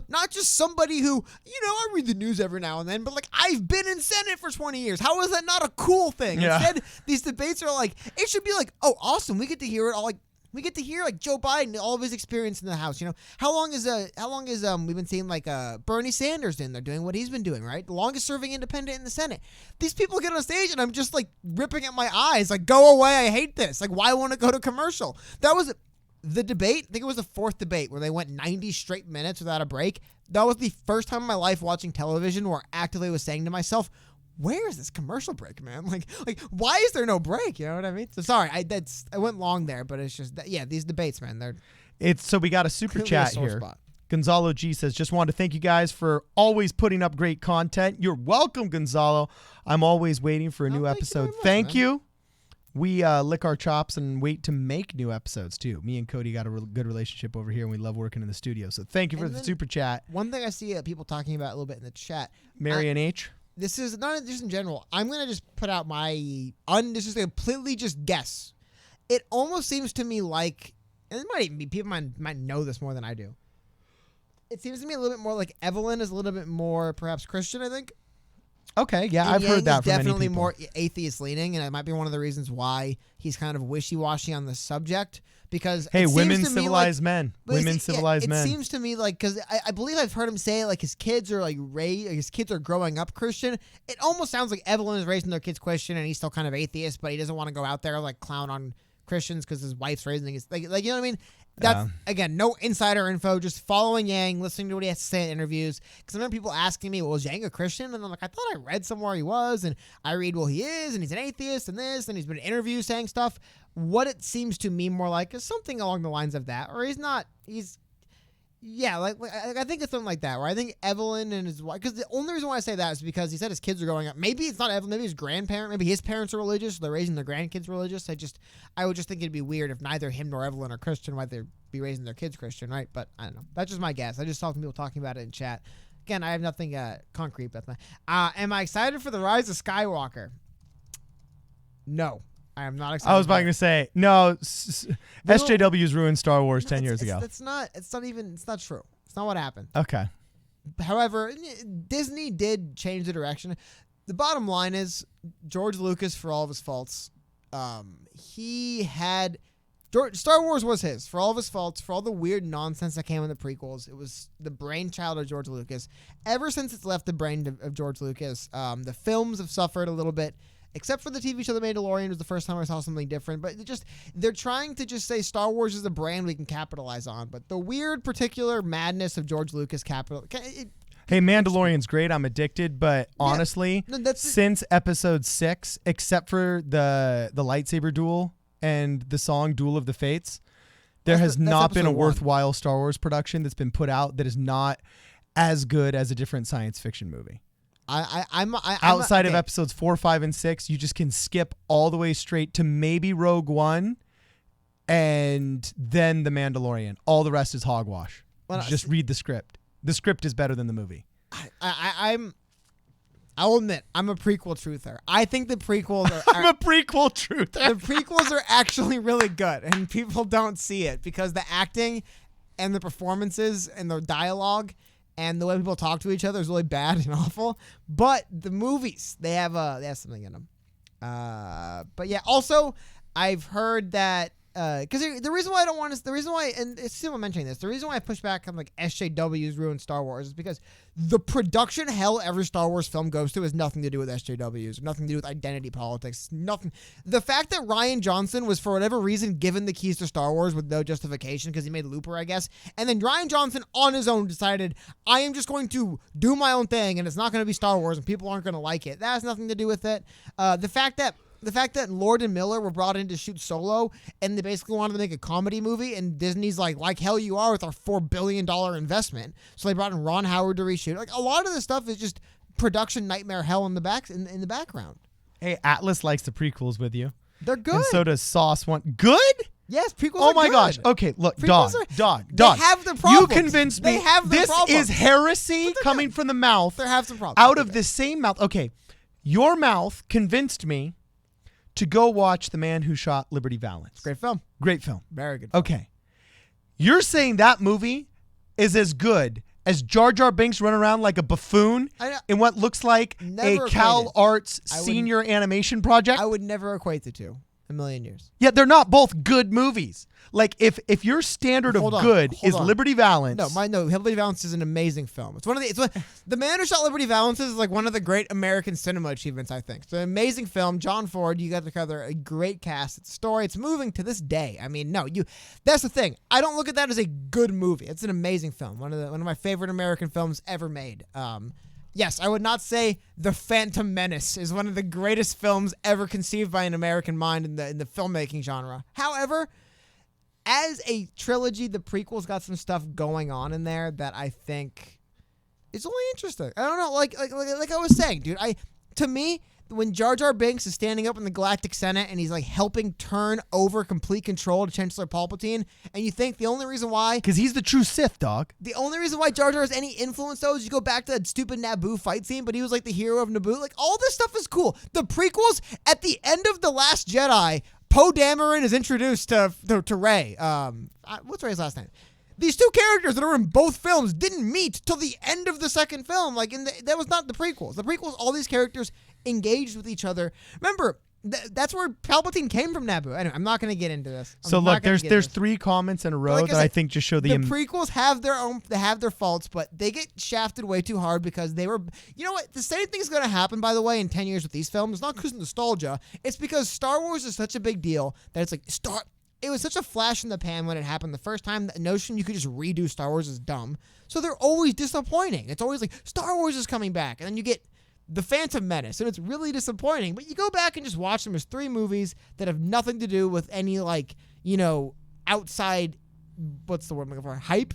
not just somebody who, I read the news every now and then, but like, I've been in Senate for 20 years. How is that not a cool thing? Yeah. Instead, these debates are like, it should be like, oh, awesome. We get to hear it all. Like, we get to hear like Joe Biden, all of his experience in the House. How long is we've been seeing like Bernie Sanders in there doing what he's been doing, right? The longest serving independent in the Senate. These people get on stage and I'm just like ripping at my eyes, like, go away, I hate this. Like, why won't it go to commercial? That was the debate. I think it was the fourth debate where they went 90 straight minutes without a break. That was the first time in my life watching television where I actively was saying to myself, where is this commercial break, man? Like, why is there no break? You know what I mean? So sorry, I went long there, but it's just that, these debates, man. So we got a super chat here. Spot. Gonzalo G says, just wanted to thank you guys for always putting up great content. You're welcome, Gonzalo. I'm always waiting for a new episode. Thank you. We lick our chops and wait to make new episodes too. Me and Cody got a good relationship over here, and we love working in the studio. So thank you for the super chat. One thing I see people talking about a little bit in the chat. Marion H. This is not just in general. I'm going to just put out this is a completely just guess. It almost seems to me like, and it might even be, people might know this more than I do. It seems to me a little bit more like Evelyn is a little bit more perhaps Christian, I think. Okay, yeah, And I've Yang heard that is from many definitely people. more atheist leaning, and it might be one of the reasons why he's kind of wishy-washy on the subject. Because hey, it women seems to me civilize like, men. but Women civilize men. It seems to me like, because I believe I've heard him say like his kids are like his kids are growing up Christian. It almost sounds like Evelyn is raising their kids Christian, and he's still kind of atheist, but he doesn't want to go out there like clown on Christians because his wife's raising his like you know what I mean. That's again no insider info, just following Yang, listening to what he has to say in interviews. Because I remember people asking me, well, was Yang a Christian? And I'm like, I thought I read somewhere he was, and I read, well, he is, and he's an atheist, and this, and he's been in interviews saying stuff. What it seems to me more like is something along the lines of that, or he's not. Yeah, like I think it's something like that, where I think Evelyn and his wife, because the only reason why I say that is because he said his kids are growing up. Maybe it's not Evelyn, maybe his grandparent, maybe his parents are religious, so they're raising their grandkids religious. I would just think it'd be weird if neither him nor Evelyn are Christian, why they'd be raising their kids Christian, right? But I don't know. That's just my guess. I just saw some people talking about it in chat. Again, I have nothing concrete. But am I excited for the Rise of Skywalker? No. I am not excited. I was about to say, no, SJWs ruined Star Wars 10 years ago. It's not true. It's not what happened. Okay. However, Disney did change the direction. The bottom line is George Lucas, for all of his faults, Star Wars was his. For all of his faults, for all the weird nonsense that came in the prequels, it was the brainchild of George Lucas. Ever since it's left the brain of George Lucas, the films have suffered a little bit. Except for the TV show The Mandalorian was the first time I saw something different. But they're trying to just say Star Wars is a brand we can capitalize on. But the weird particular madness of George Lucas Hey, Mandalorian's great. I'm addicted. But honestly, since episode 6, except for the lightsaber duel and the song Duel of the Fates, there has not been a worthwhile Star Wars production that's been put out that is not as good as a different science fiction movie. Outside of episodes 4, 5, and 6, you just can skip all the way straight to maybe Rogue One and then The Mandalorian. All the rest is hogwash. Just read the script. The script is better than the movie. I'll admit, I'm a prequel truther. I think the prequels are... I'm a prequel truther. The prequels are actually really good, and people don't see it because the acting and the performances and the dialogue and the way people talk to each other is really bad and awful. But the movies, they have something in them. But yeah, also, I've heard that because the reason why I don't want to, the reason why, and it's still mentioning this, the reason why I push back on like SJWs ruin Star Wars is because the production hell every Star Wars film goes through has nothing to do with SJWs, nothing to do with identity politics, nothing. The fact that Rian Johnson was for whatever reason given the keys to Star Wars with no justification because he made Looper, I guess, and then Rian Johnson on his own decided, I am just going to do my own thing and it's not going to be Star Wars and people aren't going to like it. That has nothing to do with it. The fact that Lord and Miller were brought in to shoot Solo and they basically wanted to make a comedy movie and Disney's like hell you are with our $4 billion investment. So they brought in Ron Howard to reshoot. Like a lot of this stuff is just production nightmare hell in the background. Hey, Atlas likes the prequels with you. They're good. And so does Sauce Good? Yes, prequels Oh are my good. gosh. Okay, look, Prequels dog. They have their problems. You convinced me. They have their this problems. is heresy coming from the mouth. They have some problems. Out of the same mouth. Okay, your mouth convinced me to go watch The Man Who Shot Liberty Valance. Great film. Great film. Very good film. Okay. You're saying that movie is as good as Jar Jar Binks running around like a buffoon in what looks like a Cal Arts senior animation project? I would never equate the two. A million years. Yeah, they're not both good movies. Like if your standard of good is Liberty Valance. No, Liberty Valance is an amazing film. It's one of The Man Who Shot Liberty Valance is like one of the great American cinema achievements, I think. It's an amazing film. John Ford, you got together a great cast. It's a story. It's moving to this day. I mean, that's the thing. I don't look at that as a good movie. It's an amazing film. One of my favorite American films ever made. Yes, I would not say The Phantom Menace is one of the greatest films ever conceived by an American mind in the filmmaking genre. However, as a trilogy, the prequels got some stuff going on in there that I think is really interesting. I don't know, like I was saying, dude. To me, when Jar Jar Binks is standing up in the Galactic Senate and he's like helping turn over complete control to Chancellor Palpatine, and you think the only reason why... Because he's the true Sith, dog. The only reason why Jar Jar has any influence, though, is you go back to that stupid Naboo fight scene, but he was like the hero of Naboo. Like, all this stuff is cool. The prequels, at the end of The Last Jedi, Poe Dameron is introduced to Rey. What's Rey's last name? These two characters that are in both films didn't meet till the end of the second film. Like, that was not the prequels. The prequels, all these characters engaged with each other. Remember, that's where Palpatine came from, Naboo. Anyway, I'm not going to get into this. So look, there's 3 comments in a row that I think just show the prequels have their faults, but they get shafted way too hard because they were. You know what? The same thing's going to happen, by the way, in 10 years with these films. It's not because of nostalgia. It's because Star Wars is such a big deal that it's like It was such a flash in the pan when it happened the first time. The notion you could just redo Star Wars is dumb. So they're always disappointing. It's always like Star Wars is coming back, and then you get The Phantom Menace, and it's really disappointing. But you go back and just watch them as 3 movies that have nothing to do with any outside, what's the word I'm looking for, hype.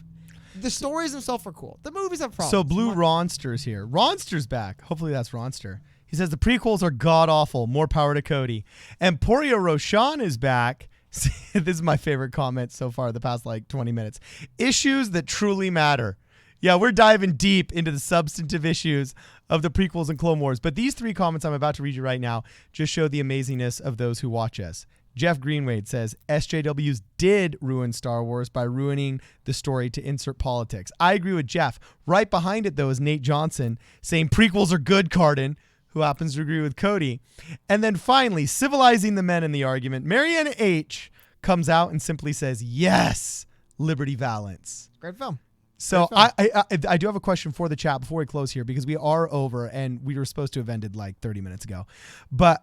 The stories themselves are cool. The movies have problems. So Blue Ronster's here. Ronster's back. Hopefully that's Ronster. He says the prequels are god awful. More power to Cody. And Porio Roshan is back. This is my favorite comment so far the past like 20 minutes. Issues that truly matter. Yeah, we're diving deep into the substantive issues of the prequels and Clone Wars. But these 3 comments I'm about to read you right now just show the amazingness of those who watch us. Jeff Greenwade says, SJWs did ruin Star Wars by ruining the story to insert politics. I agree with Jeff. Right behind it, though, is Nate Johnson saying prequels are good, Cardin, who happens to agree with Cody. And then finally, civilizing the men in the argument, Marianne H. comes out and simply says, yes, Liberty Valance. Great film. So I do have a question for the chat before we close here because we are over and we were supposed to have ended like 30 minutes ago. But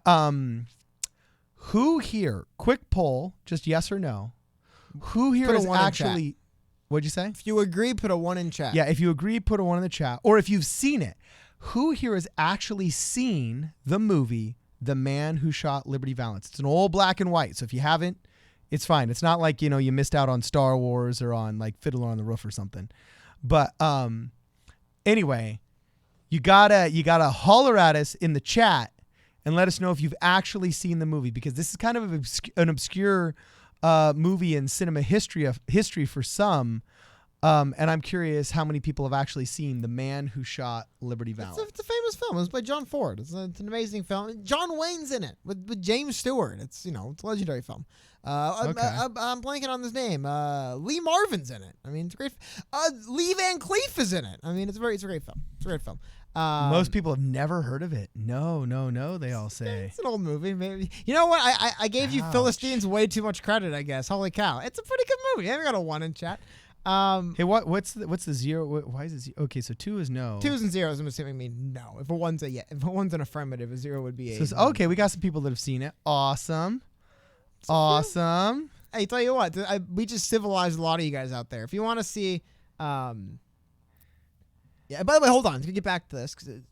who here, quick poll, just yes or no, who here is actually, what'd you say? If you agree, put a 1 in chat. Yeah, if you agree, put a 1 in the chat. Or if you've seen it, who here has actually seen the movie The Man Who Shot Liberty Valance? It's an old black and white, so if you haven't, it's fine. It's not like, you missed out on Star Wars or on like Fiddler on the Roof or something. But anyway, you gotta holler at us in the chat and let us know if you've actually seen the movie, because this is kind of an obscure movie in cinema history for some. And I'm curious how many people have actually seen The Man Who Shot Liberty Valance. It's a famous film. It was by John Ford. It's an amazing film. John Wayne's in it with James Stewart. It's it's a legendary film. I'm blanking on his name. Lee Marvin's in it. I mean, it's great. Lee Van Cleef is in it. I mean, it's a great film. It's a great film. Most people have never heard of it. No, they all say. It's an old movie, maybe. You know what? I gave you Philistines way too much credit, I guess. Holy cow. It's a pretty good movie. I haven't got a 1 in chat. Hey, what's the 0? Why is it 0? Okay, so 2 is no. 2s and 0s, I'm assuming, mean no. If a 1's if a 1's an affirmative, a 0 would be a. So okay, we got some people that have seen it. Awesome. Hey, tell you what, we just civilized a lot of you guys out there. If you want to see, yeah. By the way, hold on. Let's get back to this because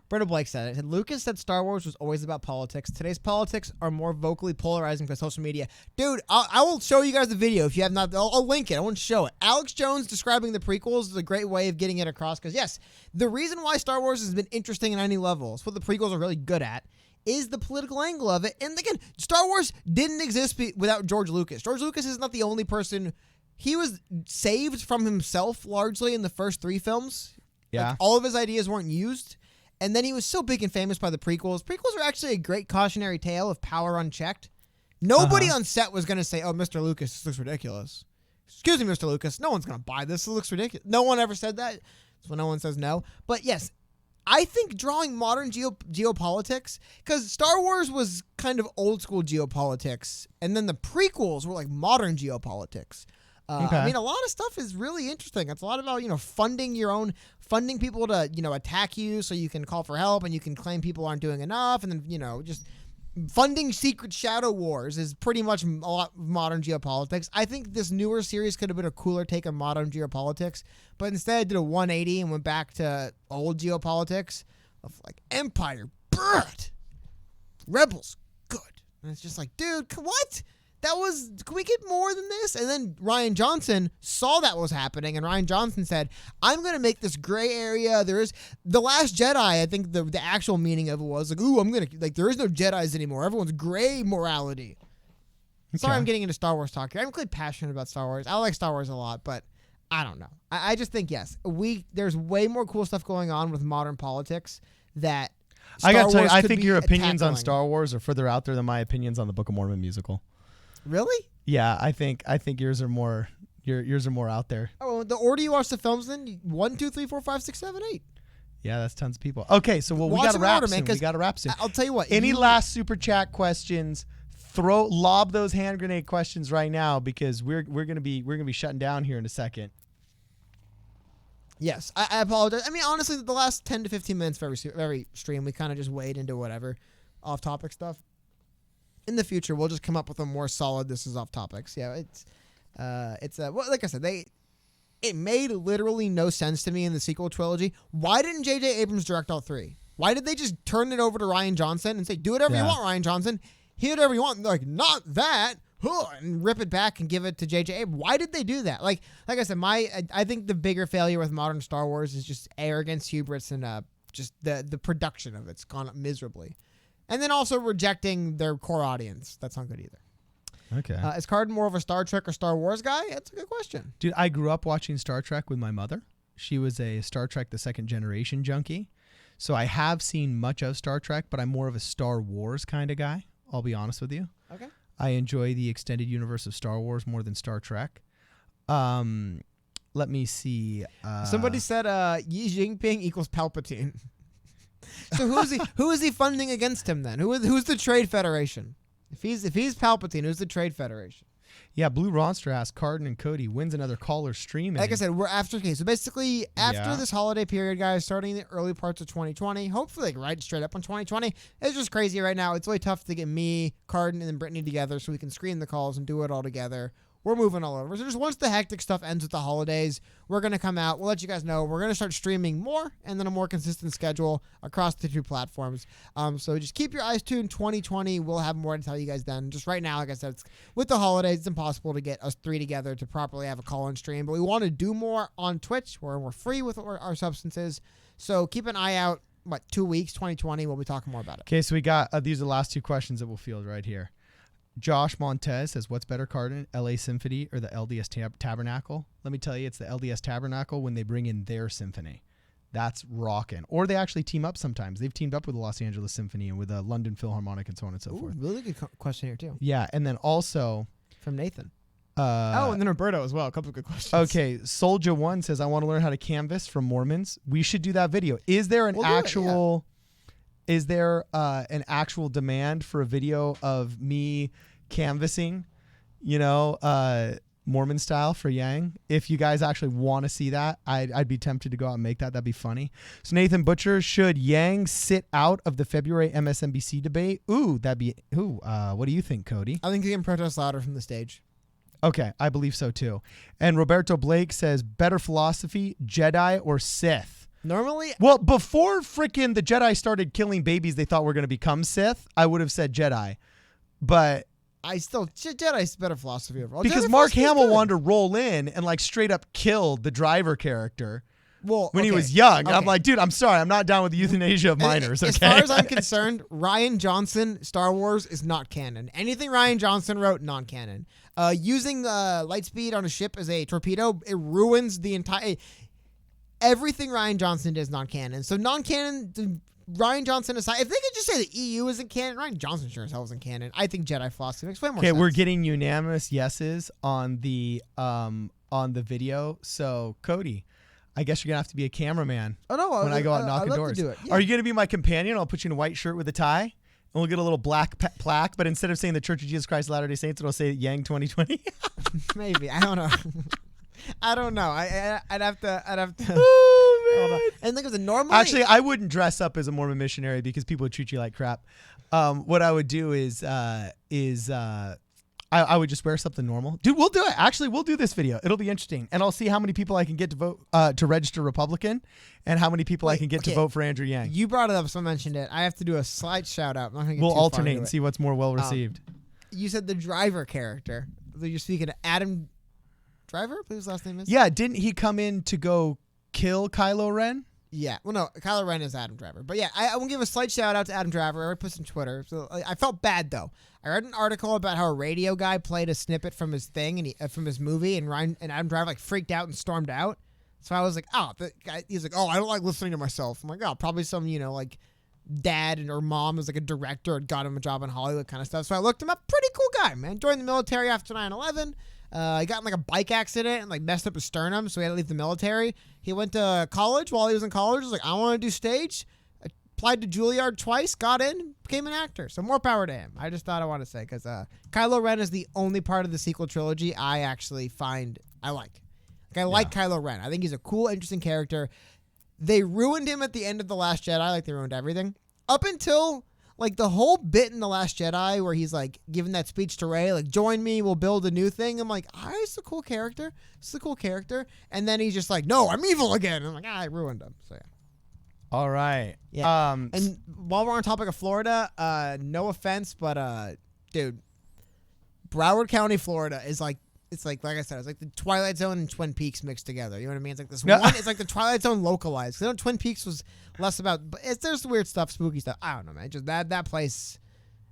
Brenda Blake said it. Lucas said Star Wars was always about politics. Today's politics are more vocally polarizing by social media. Dude, I will show you guys the video if you have not. I'll link it. I won't show it. Alex Jones describing the prequels is a great way of getting it across because, yes, the reason why Star Wars has been interesting in any level, it's what the prequels are really good at, is the political angle of it. And again, Star Wars didn't exist without George Lucas. George Lucas is not the only person. He was saved from himself largely in the first 3 films. Yeah. Like, all of his ideas weren't used. And then he was so big and famous by the prequels. Prequels are actually a great cautionary tale of power unchecked. Nobody on set was going to say, oh, Mr. Lucas, this looks ridiculous. Excuse me, Mr. Lucas. No one's going to buy this. It looks ridiculous. No one ever said that. That's when no one says no. But yes, I think drawing modern geopolitics, because Star Wars was kind of old school geopolitics, and then the prequels were like modern geopolitics. Okay. I mean, a lot of stuff is really interesting. It's a lot about, funding people to, attack you so you can call for help and you can claim people aren't doing enough. And then, just funding secret shadow wars is pretty much a lot of modern geopolitics. I think this newer series could have been a cooler take on modern geopolitics, but instead it did a 180 and went back to old geopolitics of like Empire, bird, Rebels, good. And it's just like, dude, what? Can we get more than this? And then Rian Johnson saw that was happening, and Rian Johnson said, I'm going to make this gray area. There is The Last Jedi. I think the actual meaning of it was like, ooh, there is no Jedis anymore. Everyone's gray morality. Okay. Sorry, I'm getting into Star Wars talk here. I'm really passionate about Star Wars. I like Star Wars a lot, but I don't know. I just think, yes, there's way more cool stuff going on with modern politics that Star I got to tell you, Wars I could think be your opinions on tackling. Star Wars are further out there than my opinions on the Book of Mormon musical. Really? Yeah, I think yours are more yours are more out there. Oh, the order you watch the films then 1, 2, 3, 4, 5, 6, 7, 8. Yeah, that's tons of people. Okay, so we got to wrap soon. We got to wrap soon. I'll tell you what. Any last super chat questions? Lob those hand grenade questions right now because we're gonna be shutting down here in a second. Yes, I apologize. I mean, honestly, the last 10 to 15 minutes of every stream, we kind of just wade into whatever off-topic stuff. In the future, we'll just come up with a more solid. This is off topics. Yeah, well, like I said, it made literally no sense to me in the sequel trilogy. Why didn't J.J. Abrams direct all 3? Why did they just turn it over to Rian Johnson and say, do whatever you want, Rian Johnson? He did whatever you want. And they're like, not that. and rip it back and give it to J.J. Abrams. Why did they do that? Like I said, I think the bigger failure with modern Star Wars is just arrogance, hubris, and just the production of it's gone up miserably. And then also rejecting their core audience. That's not good either. Okay. Is Cardin more of a Star Trek or Star Wars guy? That's a good question. Dude, I grew up watching Star Trek with my mother. She was a Star Trek The Second Generation junkie. So I have seen much of Star Trek, but I'm more of a Star Wars kind of guy. I'll be honest with you. Okay. I enjoy the extended universe of Star Wars more than Star Trek. Let me see. Somebody said Xi Jinping equals Palpatine. So who is he funding against him then? Who's the Trade Federation? If he's Palpatine, who's the Trade Federation? Yeah, Blue Ronster asked Cardin and Cody wins another caller streaming. Like I said, we're after. Okay, so basically after this holiday period, guys, starting in the early parts of 2020, hopefully like right straight up on 2020. It's just crazy right now. It's really tough to get me, Cardin, and then Brittany together so we can screen the calls and do it all together. We're moving all over. So just once the hectic stuff ends with the holidays, we're going to come out. We'll let you guys know. We're going to start streaming more and then a more consistent schedule across the two platforms. So just keep your eyes tuned. 2020, we'll have more to tell you guys then. Just right now, like I said, with the holidays, it's impossible to get us three together to properly have a call-in stream. But we want to do more on Twitch where we're free with our substances. So keep an eye out. 2 weeks, 2020, we'll be talking more about it. Okay, so we got these are the last two questions that we'll field right here. Josh Montez says, what's better, Cardin, LA Symphony or the LDS Tabernacle? Let me tell you, it's the LDS Tabernacle when they bring in their symphony. That's rocking. Or they actually team up sometimes. They've teamed up with the Los Angeles Symphony and with the London Philharmonic and so on and so forth. Really good question here, too. Yeah, and then also... From Nathan. And then Roberto as well. A couple of good questions. Okay, Soldier1 says, I want to learn how to canvas from Mormons. We should do that video. Is there an actual... Is there an actual demand for a video of me canvassing, Mormon style for Yang? If you guys actually want to see that, I'd be tempted to go out and make that. That'd be funny. So Nathan Butcher, should Yang sit out of the February MSNBC debate? Ooh, that'd be... what do you think, Cody? I think he can protest louder from the stage. Okay, I believe so too. And Roberto Blake says, better philosophy, Jedi or Sith? Normally, well, before frickin' the Jedi started killing babies they thought were going to become Sith, I would have said Jedi. But Jedi's better philosophy overall. Because Mark Hamill wanted to roll in and like straight up kill the driver character when he was young. Okay. I'm like, dude, I'm sorry. I'm not down with the euthanasia of minors. Okay? As far as I'm concerned, Rian Johnson, Star Wars is not canon. Anything Rian Johnson wrote, non-canon. Using Lightspeed on a ship as a torpedo, it ruins the entire... Everything Rian Johnson did is non-canon. So non-canon, Rian Johnson aside, if they could just say the EU isn't canon, Rian Johnson sure as hell isn't canon. I think Jedi philosophy makes way more sense. Okay, we're getting unanimous yeses on the video. So Cody, I guess you're gonna have to be a cameraman. Oh no! When I go out knocking I'd love doors. to do it. Yeah. Are you gonna be my companion? I'll put you in a white shirt with a tie, and we'll get a little black plaque. But instead of saying the Church of Jesus Christ of Latter-day Saints, it'll say Yang 2020. Maybe, I don't know. I don't know. I'd have to. Oh man! And look at the normally. Actually, I wouldn't dress up as a Mormon missionary because people would treat you like crap. What I would do is I would just wear something normal. Dude, we'll do it. Actually, we'll do this video. It'll be interesting, and I'll see how many people I can get to vote to register Republican, and how many people I can get to vote for Andrew Yang. You brought it up, so I mentioned it. I have to do a slight shout out. I'm not gonna get we'll too alternate far and see what's more well received. You said the driver character. You're speaking of Adam Driver, I believe his last name is. Yeah, didn't he come in to go kill Kylo Ren? Yeah, well, no, Kylo Ren is Adam Driver. But yeah, I will give a slight shout out to Adam Driver. I already put some Twitter. So I felt bad though. I read an article about how a radio guy played a snippet from his thing and from his movie, and Adam Driver like freaked out and stormed out. So I was like, he's like, I don't like listening to myself. I'm like, probably some like dad or mom was like a director and got him a job in Hollywood kind of stuff. So I looked him up. Pretty cool guy, man. Joined the military after 9/11. He got in like a bike accident and like messed up his sternum, so he had to leave the military. He went to college. While he was in college, he was like, I want to do stage. Applied to Juilliard twice, got in, became an actor. So more power to him. I just thought I want to say, because Kylo Ren is the only part of the sequel trilogy I actually find I like. I like Kylo Ren. I think he's a cool, interesting character. They ruined him at the end of The Last Jedi, like they ruined everything. Up until like the whole bit in The Last Jedi where he's like giving that speech to Rey, like, join me, we'll build a new thing. I'm like, it's a cool character. It's a cool character. And then he's just like, no, I'm evil again. And I'm like, I ruined him. So yeah. All right. Yeah. And while we're on topic of Florida, no offense, but dude, Broward County, Florida is like, it's like I said, it's like the Twilight Zone and Twin Peaks mixed together. You know what I mean? It's like this No. one. It's like the Twilight Zone localized. 'Cause Twin Peaks was less about, but there's weird stuff, spooky stuff. I don't know, man. Just that place.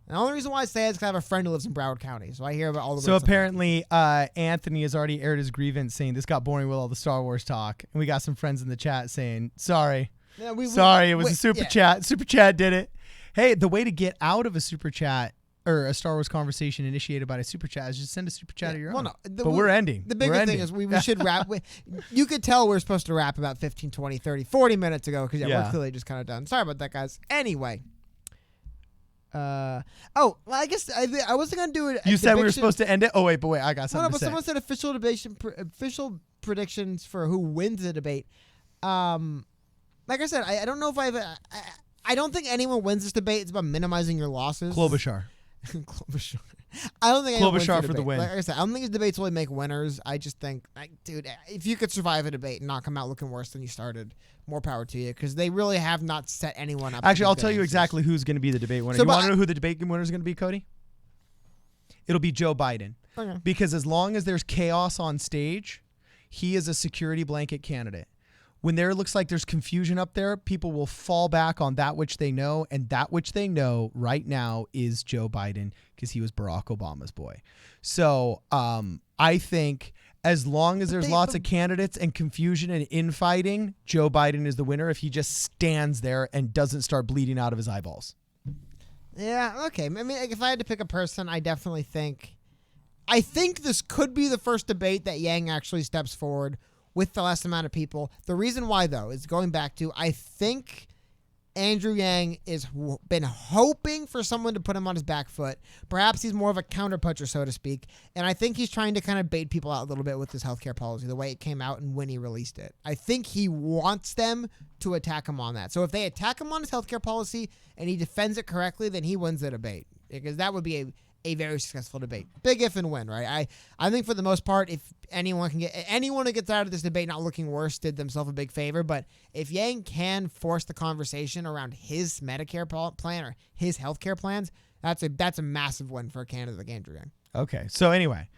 The only reason why I say it is because I have a friend who lives in Broward County, so I hear about all the. So apparently, Anthony has already aired his grievance, saying this got boring with all the Star Wars talk, and we got some friends in the chat saying, "Sorry, Yeah, it was a super chat. Super chat did it." Hey, the way to get out of a super chat or a Star Wars conversation initiated by a super chat is just send a super chat of your own. No, but we're ending. The bigger thing is we should wrap. You could tell we're supposed to wrap about 15, 20, 30, 40 minutes ago because we're clearly just kind of done. Sorry about that, guys. Anyway. Well, I guess I wasn't going to do it. You said we were supposed to end it? Oh, wait, I got something to say. Someone said official predictions for who wins the debate. Like I said, I don't know if I don't think anyone wins this debate. It's about minimizing your losses. Klobuchar. Klobuchar. I don't think anyone wins Klobuchar the for the debate. win. Like I said, I don't think debates really make winners. I just think, dude, if you could survive a debate and not come out looking worse than you started, more power to you, because they really have not set anyone up. Actually, I'll tell you exactly who's going to be the debate winner. You want to know who the debate winner is going to be, Cody? It'll be Joe Biden. Okay. Because as long as there's chaos on stage, he is a security blanket candidate. When there looks like there's confusion up there, people will fall back on that which they know, and that which they know right now is Joe Biden, because he was Barack Obama's boy. So I think as long as there's lots of candidates and confusion and infighting, Joe Biden is the winner if he just stands there and doesn't start bleeding out of his eyeballs. Yeah, okay. I mean, if I had to pick a person, I definitely think this could be the first debate that Yang actually steps forward with the less amount of people. The reason why, though, is going back to, I think Andrew Yang has been hoping for someone to put him on his back foot. Perhaps he's more of a counterpuncher, so to speak. And I think he's trying to kind of bait people out a little bit with his healthcare policy, the way it came out and when he released it. I think he wants them to attack him on that. So if they attack him on his healthcare policy and he defends it correctly, then he wins the debate. Because that would be a very successful debate. Big if and win, right? I think for the most part, if anyone who gets out of this debate not looking worse did themselves a big favor. But if Yang can force the conversation around his Medicare plan or his healthcare plans, that's a massive win for a candidate like Andrew Yang. Okay. So anyway,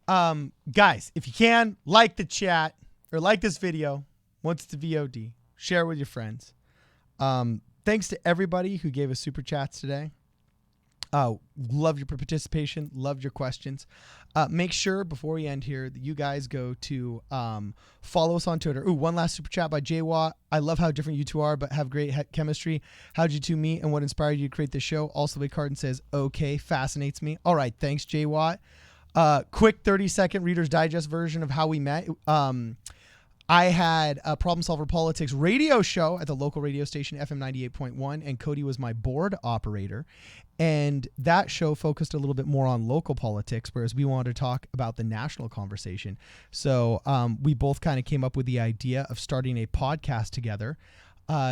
guys, if you can, like the chat or like this video once it's a VOD, share it with your friends. Thanks to everybody who gave us super chats today. Love your participation. Loved your questions. Make sure before we end here that you guys go to follow us on Twitter. Ooh, one last super chat by Jay Watt. I love how different you two are, but have great chemistry. How'd you two meet and what inspired you to create this show? Also, the Carden says, okay, fascinates me. All right, thanks, Jay Watt. Quick 30-second Reader's Digest version of how we met. I had a Problem Solver Politics radio show at the local radio station, FM 98.1, and Cody was my board operator. And that show focused a little bit more on local politics, whereas we wanted to talk about the national conversation. So we both kind of came up with the idea of starting a podcast together.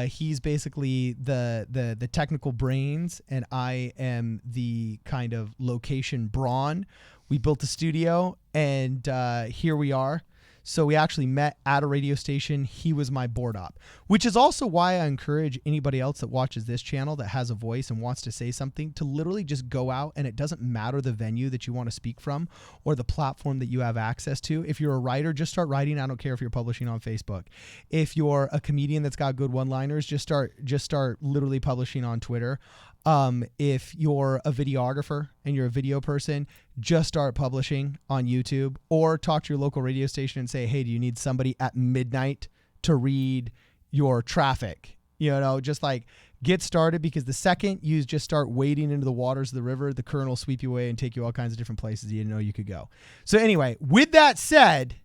He's basically the technical brains, and I am the kind of location brawn. We built a studio, and here we are. So we actually met at a radio station. He was my board op, which is also why I encourage anybody else that watches this channel that has a voice and wants to say something to literally just go out, and it doesn't matter the venue that you want to speak from or the platform that you have access to. If you're a writer, just start writing. I don't care if you're publishing on Facebook. If you're a comedian that's got good one-liners, just start literally publishing on Twitter. If you're a videographer and you're a video person, just start publishing on YouTube, or talk to your local radio station and say, hey, do you need somebody at midnight to read your traffic? You know, just like get started, because the second you just start wading into the waters of the river, the current will sweep you away and take you all kinds of different places you didn't know you could go. So anyway, with that said,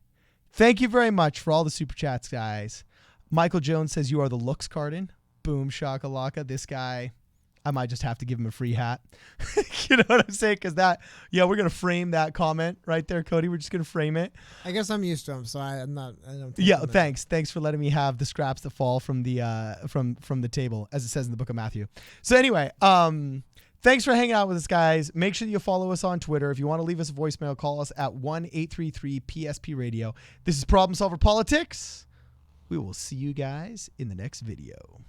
thank you very much for all the super chats, guys. Michael Jones says you are the looks, Carden. Boom shakalaka. This guy, I might just have to give him a free hat. You know what I'm saying? Because we're going to frame that comment right there, Cody. We're just going to frame it. I guess I'm used to him, so I don't. Yeah, thanks. Thanks for letting me have the scraps that fall from the from the table, as it says in the book of Matthew. So anyway, thanks for hanging out with us, guys. Make sure that you follow us on Twitter. If you want to leave us a voicemail, call us at 1-833-PSP-radio. This is Problem Solver Politics. We will see you guys in the next video.